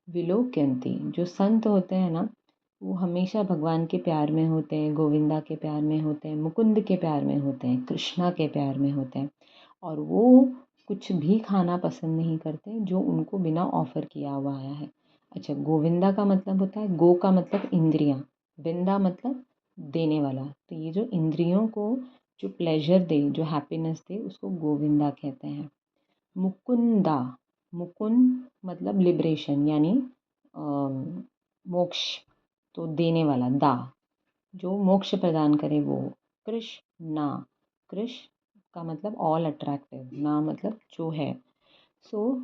विलोक्यन्ति। जो संत होते हैं ना, वो हमेशा भगवान के प्यार में होते हैं, गोविंदा के प्यार में होते हैं, मुकुंद के प्यार में होते हैं, कृष्णा के प्यार में होते हैं, और वो कुछ भी खाना पसंद नहीं करते जो उनको बिना ऑफ़र किया हुआ आया है। अच्छा, गोविंदा का मतलब होता है, गो का मतलब इंद्रियाँ, विंदा मतलब देने वाला। तो ये जो इंद्रियों को जो प्लेजर दे, जो हैप्पीनेस दे, उसको गोविंदा कहते हैं। मुकुंदा, मुकुंद मतलब लिबरेशन, यानी मोक्ष, तो देने वाला, दा, जो मोक्ष प्रदान करे वो। कृष्णा, कृष्ण का मतलब ऑल अट्रैक्टिव, ना मतलब जो है। सो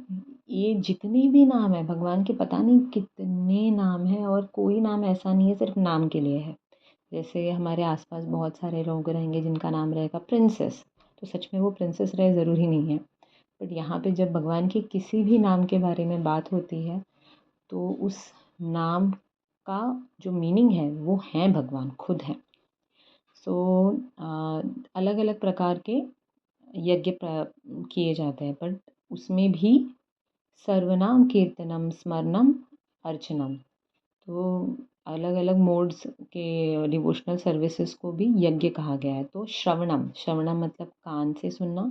ये जितने भी नाम है भगवान के, पता नहीं कितने नाम हैं, और कोई नाम ऐसा नहीं है सिर्फ नाम के लिए है। जैसे हमारे आसपास बहुत सारे लोग रहेंगे जिनका नाम रहेगा प्रिंसेस, तो सच में वो प्रिंसेस रहे ज़रूरी नहीं है। बट यहाँ पे जब भगवान के किसी भी नाम के बारे में बात होती है, तो उस नाम का जो मीनिंग है वो है भगवान खुद है। सो अलग अलग प्रकार के यज्ञ किए जाते हैं, बट उसमें भी सर्वनाम कीर्तनम स्मरणम अर्चनम, तो अलग अलग मोड्स के डिवोशनल सर्विसेज को भी यज्ञ कहा गया है। तो श्रवणम, श्रवणम मतलब कान से सुनना,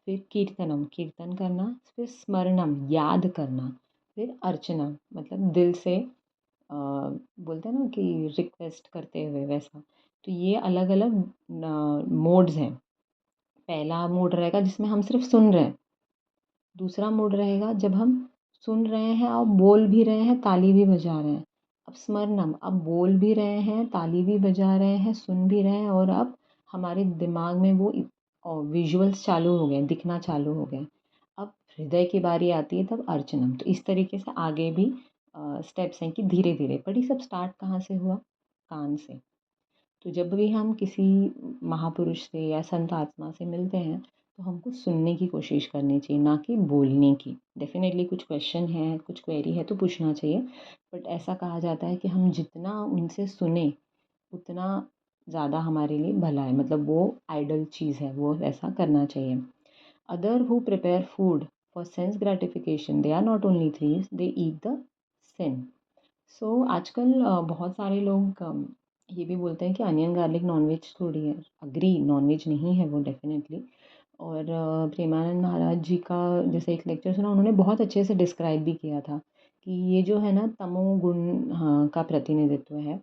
फिर कीर्तनम कीर्तन करना, फिर स्मरणम याद करना, फिर अर्चना मतलब दिल से बोलते हैं ना कि रिक्वेस्ट करते हुए, वैसा। तो ये अलग अलग मोड्स हैं। पहला मोड रहेगा जिसमें हम सिर्फ सुन रहे हैं। दूसरा मोड रहेगा जब हम सुन रहे हैं और बोल भी रहे हैं, ताली भी बजा रहे हैं। अब स्मरणम, अब बोल भी रहे हैं, ताली भी बजा रहे हैं, सुन भी रहे हैं, और अब हमारे दिमाग में वो विजुअल्स चालू हो गए, दिखना चालू हो गए। अब हृदय की बारी आती है तब अर्चनम। तो इस तरीके से आगे भी स्टेप्स हैं कि धीरे धीरे, पर ये सब स्टार्ट कहाँ से हुआ, कान से। तो जब भी हम किसी महापुरुष से या संत आत्मा से मिलते हैं, तो हमको सुनने की कोशिश करनी चाहिए, ना कि बोलने की। डेफिनेटली कुछ क्वेश्चन है, कुछ क्वेरी है तो पूछना चाहिए, बट ऐसा कहा जाता है कि हम जितना उनसे सुने उतना ज़्यादा हमारे लिए भला है, मतलब वो आइडल चीज़ है, वो ऐसा करना चाहिए। Other who prepare food for sense gratification, they are not only thieves, they eat the sin. So आजकल बहुत सारे लोग ये भी बोलते हैं कि अनियन गार्लिक नॉनवेज थोड़ी है। अग्री, नॉनवेज नहीं है वो डेफिनेटली। और प्रेमानंद महाराज जी का जैसे एक लेक्चर सुना, उन्होंने बहुत अच्छे से डिस्क्राइब भी किया था कि ये जो है ना तमोगुण, हाँ, का प्रतिनिधित्व है,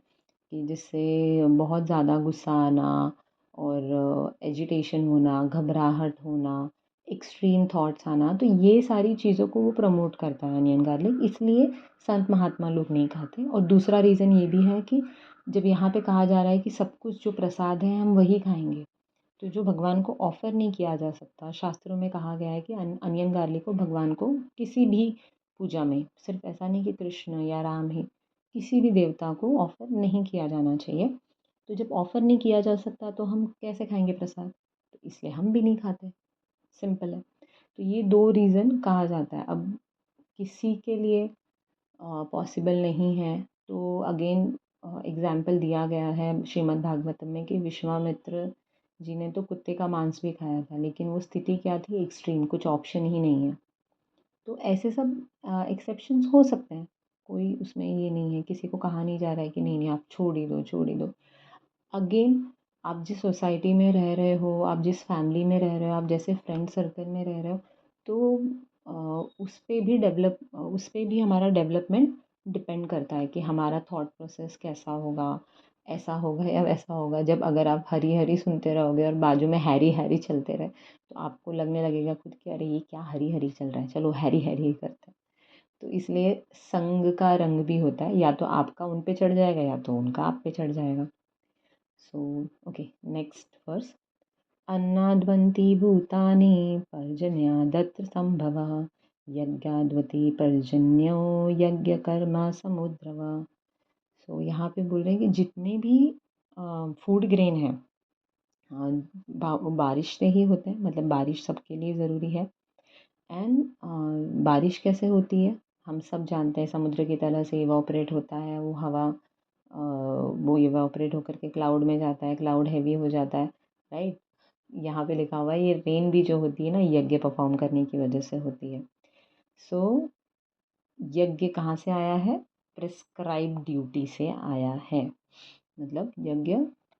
कि जिससे बहुत ज़्यादा गुस्सा आना और एजिटेशन होना, घबराहट होना, एक्सट्रीम थॉट्स आना, तो ये सारी चीज़ों को वो प्रमोट करता है अनियन गार्लिक, इसलिए संत महात्मा लोग नहीं खाते। और दूसरा रीज़न ये भी है कि जब यहाँ पे कहा जा रहा है कि सब कुछ जो प्रसाद है हम वही खाएंगे, तो जो भगवान को ऑफ़र नहीं किया जा सकता, शास्त्रों में कहा गया है कि अनियन गार्लिक को भगवान को किसी भी पूजा में, सिर्फ ऐसा नहीं कि कृष्ण या राम ही, किसी भी देवता को ऑफ़र नहीं किया जाना चाहिए। तो जब ऑफ़र नहीं किया जा सकता तो हम कैसे खाएंगे प्रसाद, तो इसलिए हम भी नहीं खाते, सिंपल है। तो ये दो रीज़न कहा जाता है। अब किसी के लिए पॉसिबल नहीं है तो अगेन एग्ज़ाम्पल दिया गया है श्रीमद् भागवतम में कि विश्वामित्र जी ने तो कुत्ते का मांस भी खाया था, लेकिन वो स्थिति क्या थी, एक्सट्रीम, कुछ ऑप्शन ही नहीं है। तो ऐसे सब एक्सेप्शंस हो सकते हैं, कोई उसमें ये नहीं है, किसी को कहा नहीं जा रहा है कि नहीं नहीं आप छोड़ ही दो, छोड़ ही दो। अगेन, आप जिस सोसाइटी में रह रहे हो, आप जिस फैमिली में रह रहे हो, आप जैसे फ्रेंड सर्कल में रह रहे हो, तो उस पे भी हमारा डेवलपमेंट डिपेंड करता है कि हमारा थॉट प्रोसेस कैसा होगा, ऐसा होगा या वैसा होगा। जब अगर आप हरी हरी सुनते रहोगे और बाजू में हैरी हैरी चलते रहे, तो आपको लगने लगेगा खुद कि अरे ये क्या हरी हरी चल रहा है, चलो हैरी हैरी ही करते हैं। तो इसलिए संग का रंग भी होता है, या तो आपका उन पे चढ़ जाएगा या तो उनका आप पे चढ़ जाएगा। So okay, next verse. अन्नाद्वन्ति भूतानि पर्जन्यादत्र सम्भवः यज्ञाद्वति पर्जन्यो यज्ञकर्मा समुद्रव। सो यहाँ पे बोल रहे हैं कि जितने भी फूड ग्रेन हैं, बारिश से ही होते हैं, मतलब बारिश सबके लिए ज़रूरी है। एंड बारिश कैसे होती है, हम सब जानते हैं, समुद्र की तरह से इवापोरेट होता है वो हवा, वो इवापोरेट होकर के क्लाउड में जाता है, क्लाउड हैवी हो जाता है, राइट। यहाँ पे लिखा हुआ है ये रेन भी जो होती है ना, यज्ञ परफॉर्म करने की वजह से होती है। सो यज्ञ कहाँ से आया है, प्रिस्क्राइब ड्यूटी से आया है, मतलब यज्ञ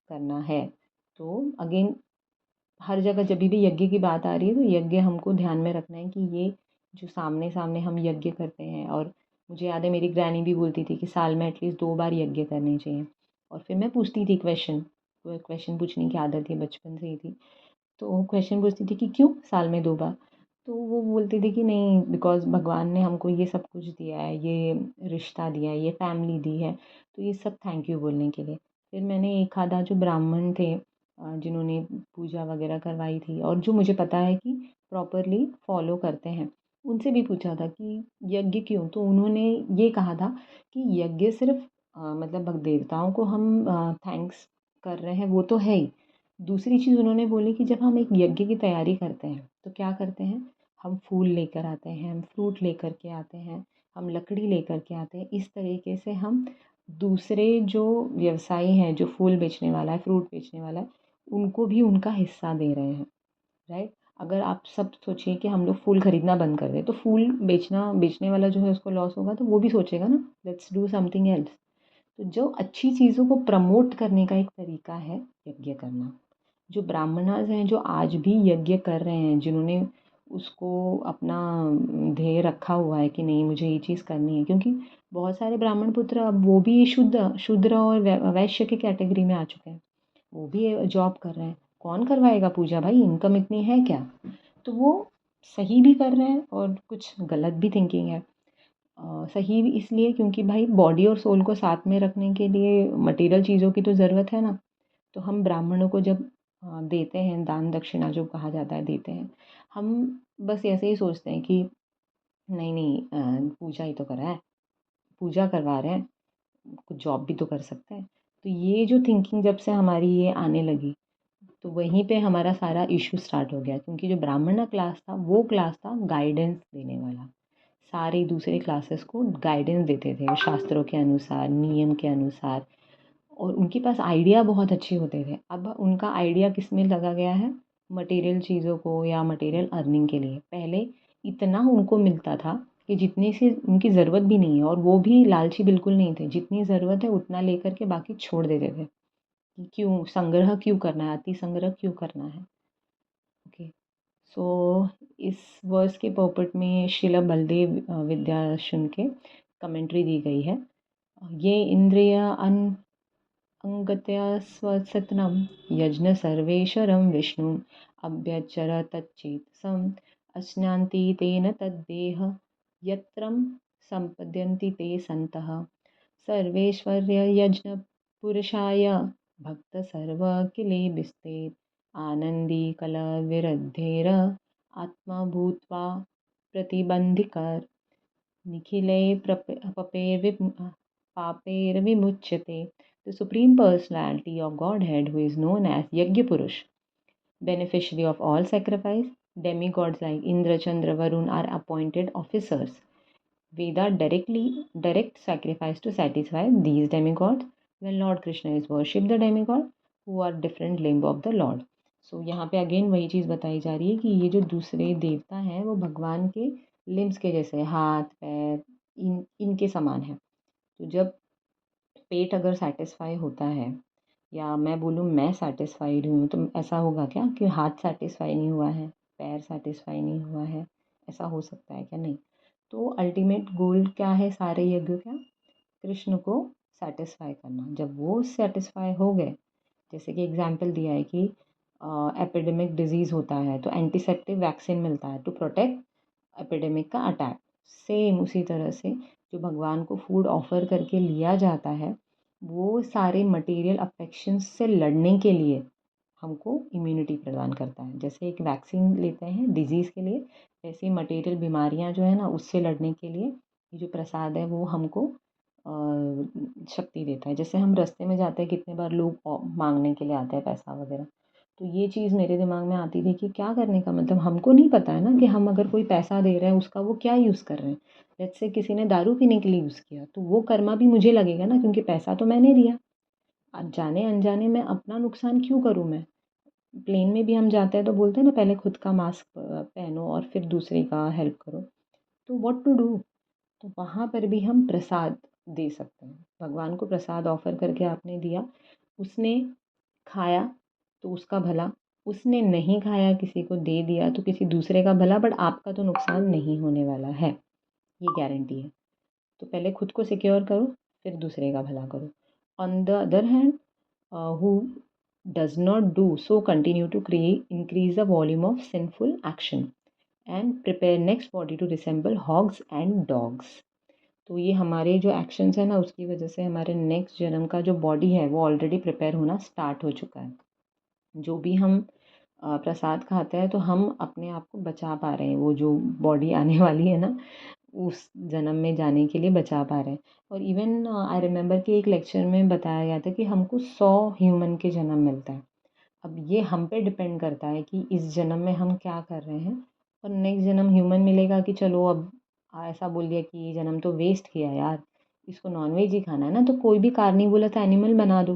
करना है। तो अगेन, हर जगह जब भी यज्ञ की बात आ रही है तो यज्ञ हमको ध्यान में रखना है कि ये जो सामने सामने हम यज्ञ करते हैं, और मुझे याद है मेरी ग्रैनी भी बोलती थी कि साल में एटलीस्ट 2 बार यज्ञ करने चाहिए। और फिर मैं पूछती थी क्वेश्चन, वो क्वेश्चन पूछने की आदत थी, बचपन से ही थी। तो वो क्वेश्चन पूछती थी कि क्यों साल में 2 बार? तो वो बोलती थी कि नहीं, बिकॉज़ भगवान ने हमको ये सब कुछ दिया है, ये रिश्ता दिया है, ये फैमिली दी है, तो ये सब थैंक यू बोलने के लिए। फिर मैंने एक आधा जो ब्राह्मण थे जिन्होंने पूजा वगैरह करवाई थी और जो मुझे पता है कि प्रॉपरली फॉलो करते हैं, उनसे भी पूछा था कि यज्ञ क्यों? तो उन्होंने ये कहा था कि यज्ञ सिर्फ़ मतलब देवताओं को हम थैंक्स कर रहे हैं, वो तो है ही। दूसरी चीज़ उन्होंने बोली कि जब हम एक यज्ञ की तैयारी करते हैं तो क्या करते हैं, हम फूल लेकर आते हैं, हम फ्रूट लेकर के आते हैं, हम लकड़ी लेकर के आते हैं। इस तरीके से हम दूसरे जो व्यवसायी हैं, जो फूल बेचने वाला है, फ्रूट बेचने वाला है, उनको भी उनका हिस्सा दे रहे हैं, राइट। अगर आप सब सोचिए कि हम लोग फूल खरीदना बंद कर दें तो फूल बेचने वाला जो है उसको लॉस होगा, तो वो भी सोचेगा ना, लेट्स डू समथिंग एल्स। तो जो अच्छी चीज़ों को प्रमोट करने का एक तरीका है यज्ञ करना। जो ब्राह्मणाज़ हैं, जो आज भी यज्ञ कर रहे हैं, जिन्होंने उसको अपना ध्येय रखा हुआ है कि नहीं मुझे ये चीज़ करनी है, क्योंकि बहुत सारे ब्राह्मण पुत्र अब वो भी शूद्र और वैश्य के कैटेगरी में आ चुके हैं, वो भी जॉब कर रहे हैं। कौन करवाएगा पूजा भाई, इनकम इतनी है क्या? तो वो सही भी कर रहे हैं और कुछ गलत भी थिंकिंग है। सही भी इसलिए क्योंकि भाई बॉडी और सोल को साथ में रखने के लिए मटेरियल चीज़ों की तो ज़रूरत है ना। तो हम ब्राह्मणों को जब देते हैं, दान दक्षिणा जो कहा जाता है देते हैं, हम बस ऐसे ही सोचते हैं कि नहीं नहीं पूजा ही तो कर रहा है, पूजा करवा रहे हैं, कुछ जॉब भी तो कर सकते हैं। तो ये जो थिंकिंग जब से हमारी ये आने लगी, तो वहीं पे हमारा सारा इशू स्टार्ट हो गया, क्योंकि जो ब्राह्मण क्लास था वो क्लास था गाइडेंस देने वाला, सारे दूसरे क्लासेस को गाइडेंस देते थे शास्त्रों के अनुसार, नियम के अनुसार, और उनके पास आइडिया बहुत अच्छे होते थे। अब उनका आइडिया किस में लगा गया है, मटेरियल चीज़ों को या मटेरियल अर्निंग के लिए। पहले इतना उनको मिलता था कि जितने से उनकी ज़रूरत भी नहीं है, और वो भी लालची बिल्कुल नहीं थे, जितनी ज़रूरत है उतना लेकर के बाकी छोड़ देते थे कि क्यों संग्रह क्यों करना है, अति संग्रह क्यों करना है। ओके, सो इस वर्स के पॉपट में शिला बलदेव विद्याशुन के कमेंट्री दी गई है। ये इंद्रिय अंगत्या स्वसतनम यज्ञ सर्वेश्वरं विष्णुम् अभ्यचर तच्चेतसम् अश्नान्ति तेन तद्देह यत्रं संपद्यन्ति ते सन्तः सर्वेश्वर्य यज्ञ पुरुषाय भक्त सर्वकिलेबिस्ते आनंदी कलविरुद्धेर आत्मा भूत्वा प्रतिबंधिकर निखिले पापेर्विमुच्यते. The Supreme Personality of Godhead, who is known as Yajna Purush, beneficiary of all sacrifice, demigods like Indra, Chandra, Varun are appointed officers. Veda direct sacrifice to satisfy these demigods. When Lord Krishna is worshipped, the demigod who are different limb of the Lord. So यहाँ पे अगेन वही चीज़ बताई जा रही है कि ये जो दूसरे देवता हैं वो भगवान के लिम्स के जैसे हाथ पैर इनके समान है. तो जब पेट अगर सेटिस्फाई होता है या मैं बोलूँ मैं सेटिस्फाइड हूँ तो ऐसा होगा क्या कि हाथ सेटिस्फाई नहीं हुआ है, पैर सेटिस्फाई नहीं हुआ है, ऐसा हो सकता है क्या? नहीं. तो अल्टीमेट गोल क्या है सारे यज्ञ का? कृष्ण को सेटिस्फाई करना. जब वो सेटिस्फाई हो गए, जैसे कि एग्जांपल दिया है कि एपिडेमिक डिजीज़ होता है तो एंटीसेप्टिक वैक्सीन मिलता है टू प्रोटेक्ट एपिडेमिक का अटैक. सेम उसी तरह से जो भगवान को फूड ऑफर करके लिया जाता है वो सारे मटेरियल अफेक्शंस से लड़ने के लिए हमको इम्यूनिटी प्रदान करता है. जैसे एक वैक्सीन लेते हैं डिजीज़ के लिए, वैसे मटेरियल बीमारियां जो है ना उससे लड़ने के लिए ये जो प्रसाद है वो हमको शक्ति देता है. जैसे हम रास्ते में जाते हैं कितने बार लोग मांगने के लिए आते हैं पैसा वगैरह, तो ये चीज़ मेरे दिमाग में आती थी कि क्या करने का मतलब हमको नहीं पता है ना कि हम अगर कोई पैसा दे रहे हैं उसका वो क्या यूज़ कर रहे हैं. लेट्स से किसी ने दारू पीने के लिए यूज़ किया तो वो कर्मा भी मुझे लगेगा ना क्योंकि पैसा तो मैंने दिया. अब जाने अनजाने में अपना नुकसान क्यों करूँ मैं? प्लेन में भी हम जाते हैं तो बोलते हैं ना पहले खुद का मास्क पहनो और फिर दूसरे का हेल्प करो. तो व्हाट टू डू? तो वहाँ पर भी हम प्रसाद दे सकते हैं. भगवान को प्रसाद ऑफ़र करके आपने दिया, उसने खाया तो उसका भला, उसने नहीं खाया किसी को दे दिया तो किसी दूसरे का भला, बट आपका तो नुकसान नहीं होने वाला है, ये गारंटी है. तो पहले खुद को सिक्योर करो फिर दूसरे का भला करो. On the other hand who does not do so continue to increase the volume of sinful action and prepare next body to resemble hogs and dogs. तो ये हमारे जो एक्शंस है ना उसकी वजह से हमारे नेक्स्ट जन्म का जो बॉडी है वो ऑलरेडी प्रिपेयर होना स्टार्ट हो चुका है. जो भी हम प्रसाद खाते हैं तो हम अपने आप को बचा पा रहे हैं, वो जो बॉडी आने वाली है ना उस जन्म में जाने के लिए बचा पा रहे हैं. और इवन आई रिमेंबर कि एक लेक्चर में बताया गया था कि हमको 100 ह्यूमन के जन्म मिलता है. अब ये हम पे डिपेंड करता है कि इस जन्म में हम क्या कर रहे हैं. और नेक्स्ट जन्म ह्यूमन मिलेगा कि चलो अब ऐसा बोल दिया कि ये जन्म तो वेस्ट किया यार, इसको नॉनवेज ही खाना है ना, तो कोई भी कार्निवोरस एनिमल बना दो,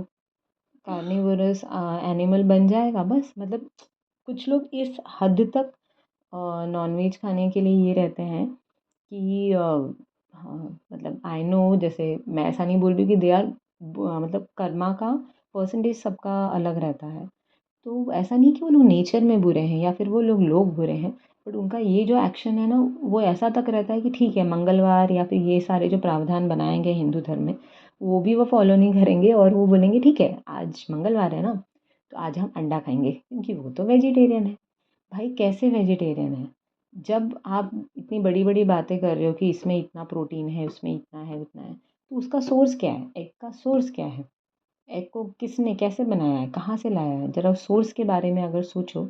कार्निवोरस एनिमल बन जाएगा बस. मतलब कुछ लोग इस हद तक नॉनवेज खाने के लिए ये रहते हैं कि हाँ मतलब आई नो, जैसे मैं ऐसा नहीं बोल रही कि दे आर मतलब कर्मा का परसेंटेज सबका अलग रहता है. तो ऐसा नहीं कि वो लोग नेचर में बुरे हैं या फिर वो लोग बुरे हैं, बट उनका ये जो एक्शन है ना वो ऐसा तक रहता है कि ठीक है मंगलवार या फिर ये सारे जो प्रावधान बनाए गए हिंदू धर्म में वो भी वो फॉलो नहीं करेंगे और वो बोलेंगे ठीक है आज मंगलवार है ना तो आज हम अंडा खाएंगे क्योंकि वो तो वेजिटेरियन है. भाई कैसे वेजिटेरियन है? जब आप इतनी बड़ी बड़ी बातें कर रहे हो कि इसमें इतना प्रोटीन है उसमें इतना है उतना है, तो उसका सोर्स क्या है? एग का सोर्स क्या है? एग को किसने कैसे बनाया है, कहाँ से लाया है? ज़रा सोर्स के बारे में अगर सोचो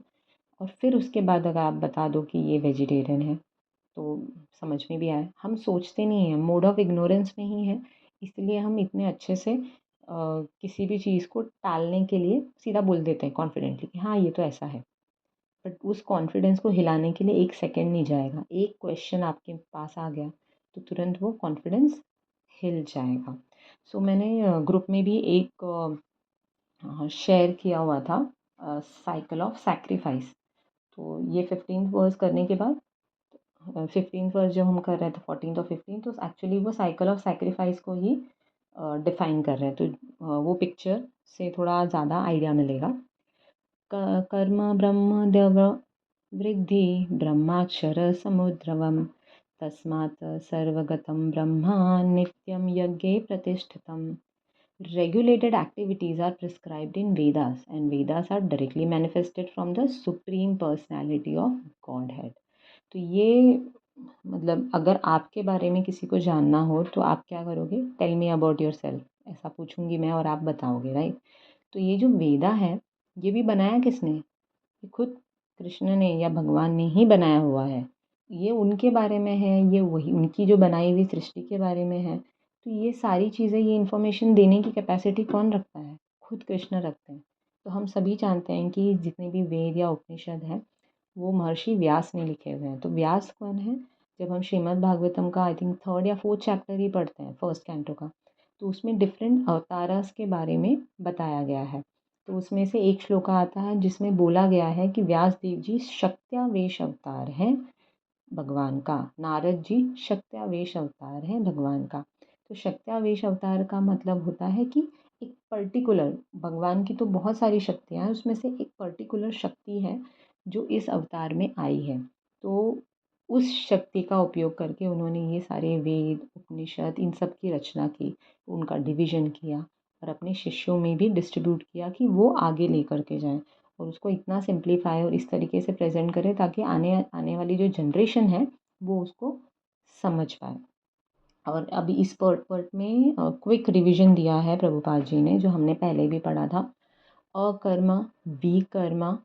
और फिर उसके बाद अगर आप बता दो कि ये वेजिटेरियन है तो समझ में भी आए. हम सोचते नहीं हैं, मोड ऑफ इग्नोरेंस में ही है, इसलिए हम इतने अच्छे से किसी भी चीज़ को टालने के लिए सीधा बोल देते हैं कॉन्फिडेंटली कि हाँ ये तो ऐसा है. बट उस कॉन्फिडेंस को हिलाने के लिए एक सेकंड नहीं जाएगा. एक क्वेश्चन आपके पास आ गया तो तुरंत वो कॉन्फिडेंस हिल जाएगा. सो मैंने ग्रुप में भी एक शेयर किया हुआ था साइकिल ऑफ सैक्रिफाइस. तो ये 15th वर्स करने के बाद 15th वर्स जब हम कर रहे थे 14th और 15th तो एक्चुअली वो साइकिल ऑफ सैक्रिफाइस को ही डिफ़ाइन कर रहे हैं. तो वो पिक्चर से थोड़ा ज़्यादा आइडिया मिलेगा. कर्म ब्रह्म देव वृद्धि ब्रह्माक्षर समुद्रवम तस्मात् सर्वगतं ब्रह्मा नित्यं यज्ञे प्रतिष्ठितम् regulated activities are prescribed in Vedas, and Vedas are directly manifested from the Supreme Personality of Godhead. तो ये मतलब अगर आपके बारे में किसी को जानना हो तो आप क्या करोगे? Tell me about yourself, ऐसा पूछूंगी मैं और आप बताओगे, राइट? तो ये जो वेदा है, ये भी बनाया किसने? ये खुद कृष्ण ने या भगवान ने ही बनाया हुआ है। ये उनके बारे में है, ये वही उनकी जो बनाई हुई सृष्टि के बारे में है। तो ये सारी चीज़ें, ये इन्फॉर्मेशन देने की कैपेसिटी कौन रखता है? खुद कृष्ण रखते हैं। तो हम सभी जानते हैं कि जितने भी वेद या उपनिषद हैं वो महर्षि व्यास ने लिखे हुए हैं। तो व्यास कौन है? जब हम श्रीमद् भागवतम का आई थिंक 3rd या 4th चैप्टर ही पढ़ते हैं, फर्स्ट कैंटो का, तो उसमें डिफरेंट अवतारस के बारे में बताया गया है। तो उसमें से एक श्लोका आता है जिसमें बोला गया है कि व्यास देव जी शक्त्यावेश अवतार हैं भगवान का, नारद जी शक्त्यावेश अवतार हैं भगवान का। तो शक्त्यावेश अवतार का मतलब होता है कि एक पर्टिकुलर, भगवान की तो बहुत सारी शक्तियाँ हैं, उसमें से एक पर्टिकुलर शक्ति है जो इस अवतार में आई है। तो उस शक्ति का उपयोग करके उन्होंने ये सारे वेद उपनिषद इन सब की रचना की, उनका डिवीज़न किया और अपने शिष्यों में भी डिस्ट्रीब्यूट किया कि वो आगे लेकर के जाएँ और उसको इतना सिंप्लीफाई और इस तरीके से प्रेजेंट करें ताकि आने आने वाली जो जनरेशन है वो उसको समझ पाए। और अभी इस पार्ट में क्विक रिवीजन दिया है प्रभुपाद जी ने, जो हमने पहले भी पढ़ा था। अकर्मा विकर्मा,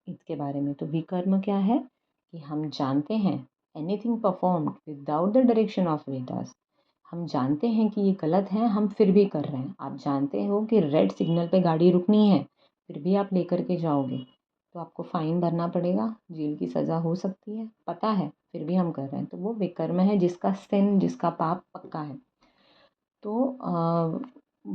इसके बारे में। तो विकर्म क्या है कि हम जानते हैं anything performed without the direction of Vedas, हम जानते हैं कि ये गलत है, हम फिर भी कर रहे हैं। आप जानते हो कि रेड सिग्नल पे गाड़ी रुकनी है, फिर भी आप लेकर के जाओगे तो आपको फ़ाइन भरना पड़ेगा, जेल की सज़ा हो सकती है, पता है फिर भी हम कर रहे हैं। तो वो विकर्म है, जिसका सिन, जिसका पाप पक्का है। तो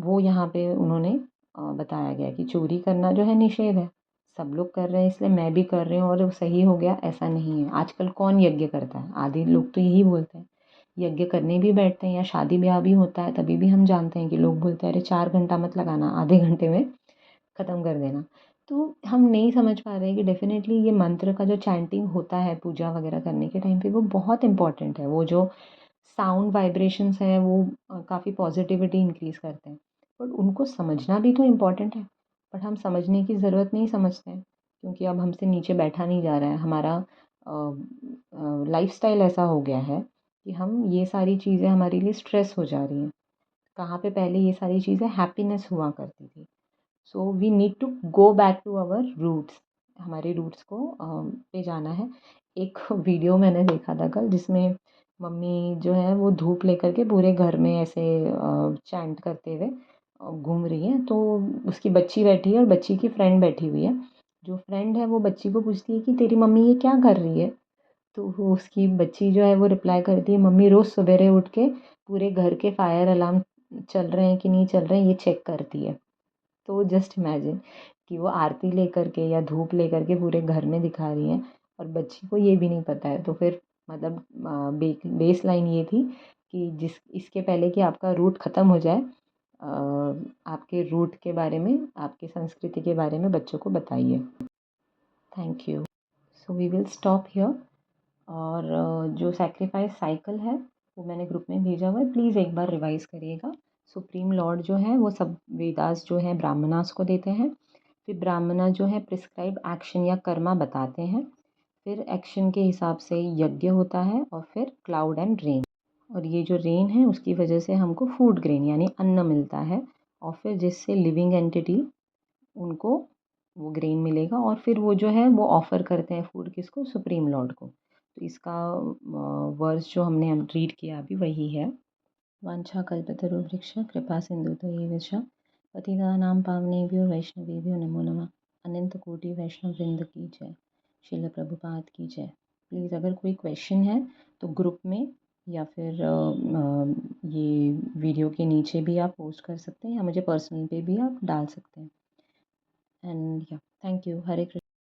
वो यहाँ पे उन्होंने बताया गया कि चोरी करना जो है निषेध है, सब लोग कर रहे हैं इसलिए मैं भी कर रही हूँ और वो सही हो गया, ऐसा नहीं है। आजकल कौन यज्ञ करता है? आधे लोग तो यही बोलते हैं। यज्ञ करने भी बैठते हैं या शादी ब्याह भी होता है तभी भी हम जानते हैं कि लोग बोलते हैं अरे 4 घंटा मत लगाना, आधे घंटे में ख़त्म कर देना। तो हम नहीं समझ पा रहे हैं कि डेफ़िनेटली ये मंत्र का जो चैंटिंग होता है पूजा वगैरह करने के टाइम पे वो बहुत इम्पोर्टेंट है। वो जो साउंड वाइब्रेशंस हैं वो काफ़ी पॉजिटिविटी इंक्रीज़ करते हैं। बट उनको समझना भी तो इम्पोर्टेंट है। बट हम समझने की ज़रूरत नहीं समझते हैं, क्योंकि अब हमसे नीचे बैठा नहीं जा रहा है। हमारा लाइफ़स्टाइल ऐसा हो गया है कि हम ये सारी चीज़ें हमारे लिए स्ट्रेस हो जा रही हैं। कहाँ पे पहले ये सारी चीज़ें हैप्पीनेस हुआ करती थी। So we need to go back to our roots, हमारे रूट्स को पे जाना है। एक वीडियो मैंने देखा था कल, जिसमें मम्मी जो है वो धूप लेकर के पूरे घर में ऐसे चैंट करते हुए घूम रही है। तो उसकी बच्ची बैठी है और बच्ची की फ्रेंड बैठी हुई है। जो फ्रेंड है वो बच्ची को पूछती है कि तेरी मम्मी ये क्या कर रही है? तो वो उसकी बच्ची जो है वो रिप्लाई करती है, मम्मी रोज़ सवेरे उठ के पूरे घर के फायर अलार्म चल रहे हैं कि नहीं चल रहे हैं ये चेक करती है। तो जस्ट इमेजिन कि वो आरती लेकर के या धूप लेकर के पूरे घर में दिखा रही हैं और बच्ची को ये भी नहीं पता है। तो फिर मतलब बेस लाइन ये थी कि जिस इसके पहले कि आपका रूट ख़त्म हो जाए, आपके रूट के बारे में, आपकी संस्कृति के बारे में बच्चों को बताइए। Thank you. So we will stop here. और जो सैक्रिफाइस साइकिल है वो मैंने ग्रुप में भेजा हुआ है, प्लीज़ एक बार रिवाइज़ करिएगा। सुप्रीम लॉर्ड जो है वो सब वेदास जो हैं ब्राह्मणास को देते हैं। फिर ब्राह्मणा जो है प्रिस्क्राइब एक्शन या कर्मा बताते हैं। फिर एक्शन के हिसाब से यज्ञ होता है और फिर क्लाउड एंड रेन। और ये जो रेन है उसकी वजह से हमको फूड ग्रेन यानी अन्न मिलता है, और फिर जिससे लिविंग एंटिटी उनको वो ग्रेन मिलेगा, और फिर वो जो है वो ऑफ़र करते हैं फूड किसको? सुप्रीम लॉर्ड को। तो इसका वर्स जो हमने रीड किया अभी वही है। वाञ्छाकल्पतरुभ्यश्च कृपासिन्धुभ्यैव च पतितानां पावनेभ्यो वैष्णवेभ्यो नमो नमः। अनंत कोटि वैष्णव वृंद की जय। श्रील प्रभुपाद की जय। प्लीज़ अगर कोई क्वेश्चन है तो ग्रुप में या फिर ये वीडियो के नीचे भी आप पोस्ट कर सकते हैं या मुझे पर्सनल पे भी आप डाल सकते हैं। एंड या थैंक यू। हरे कृष्ण।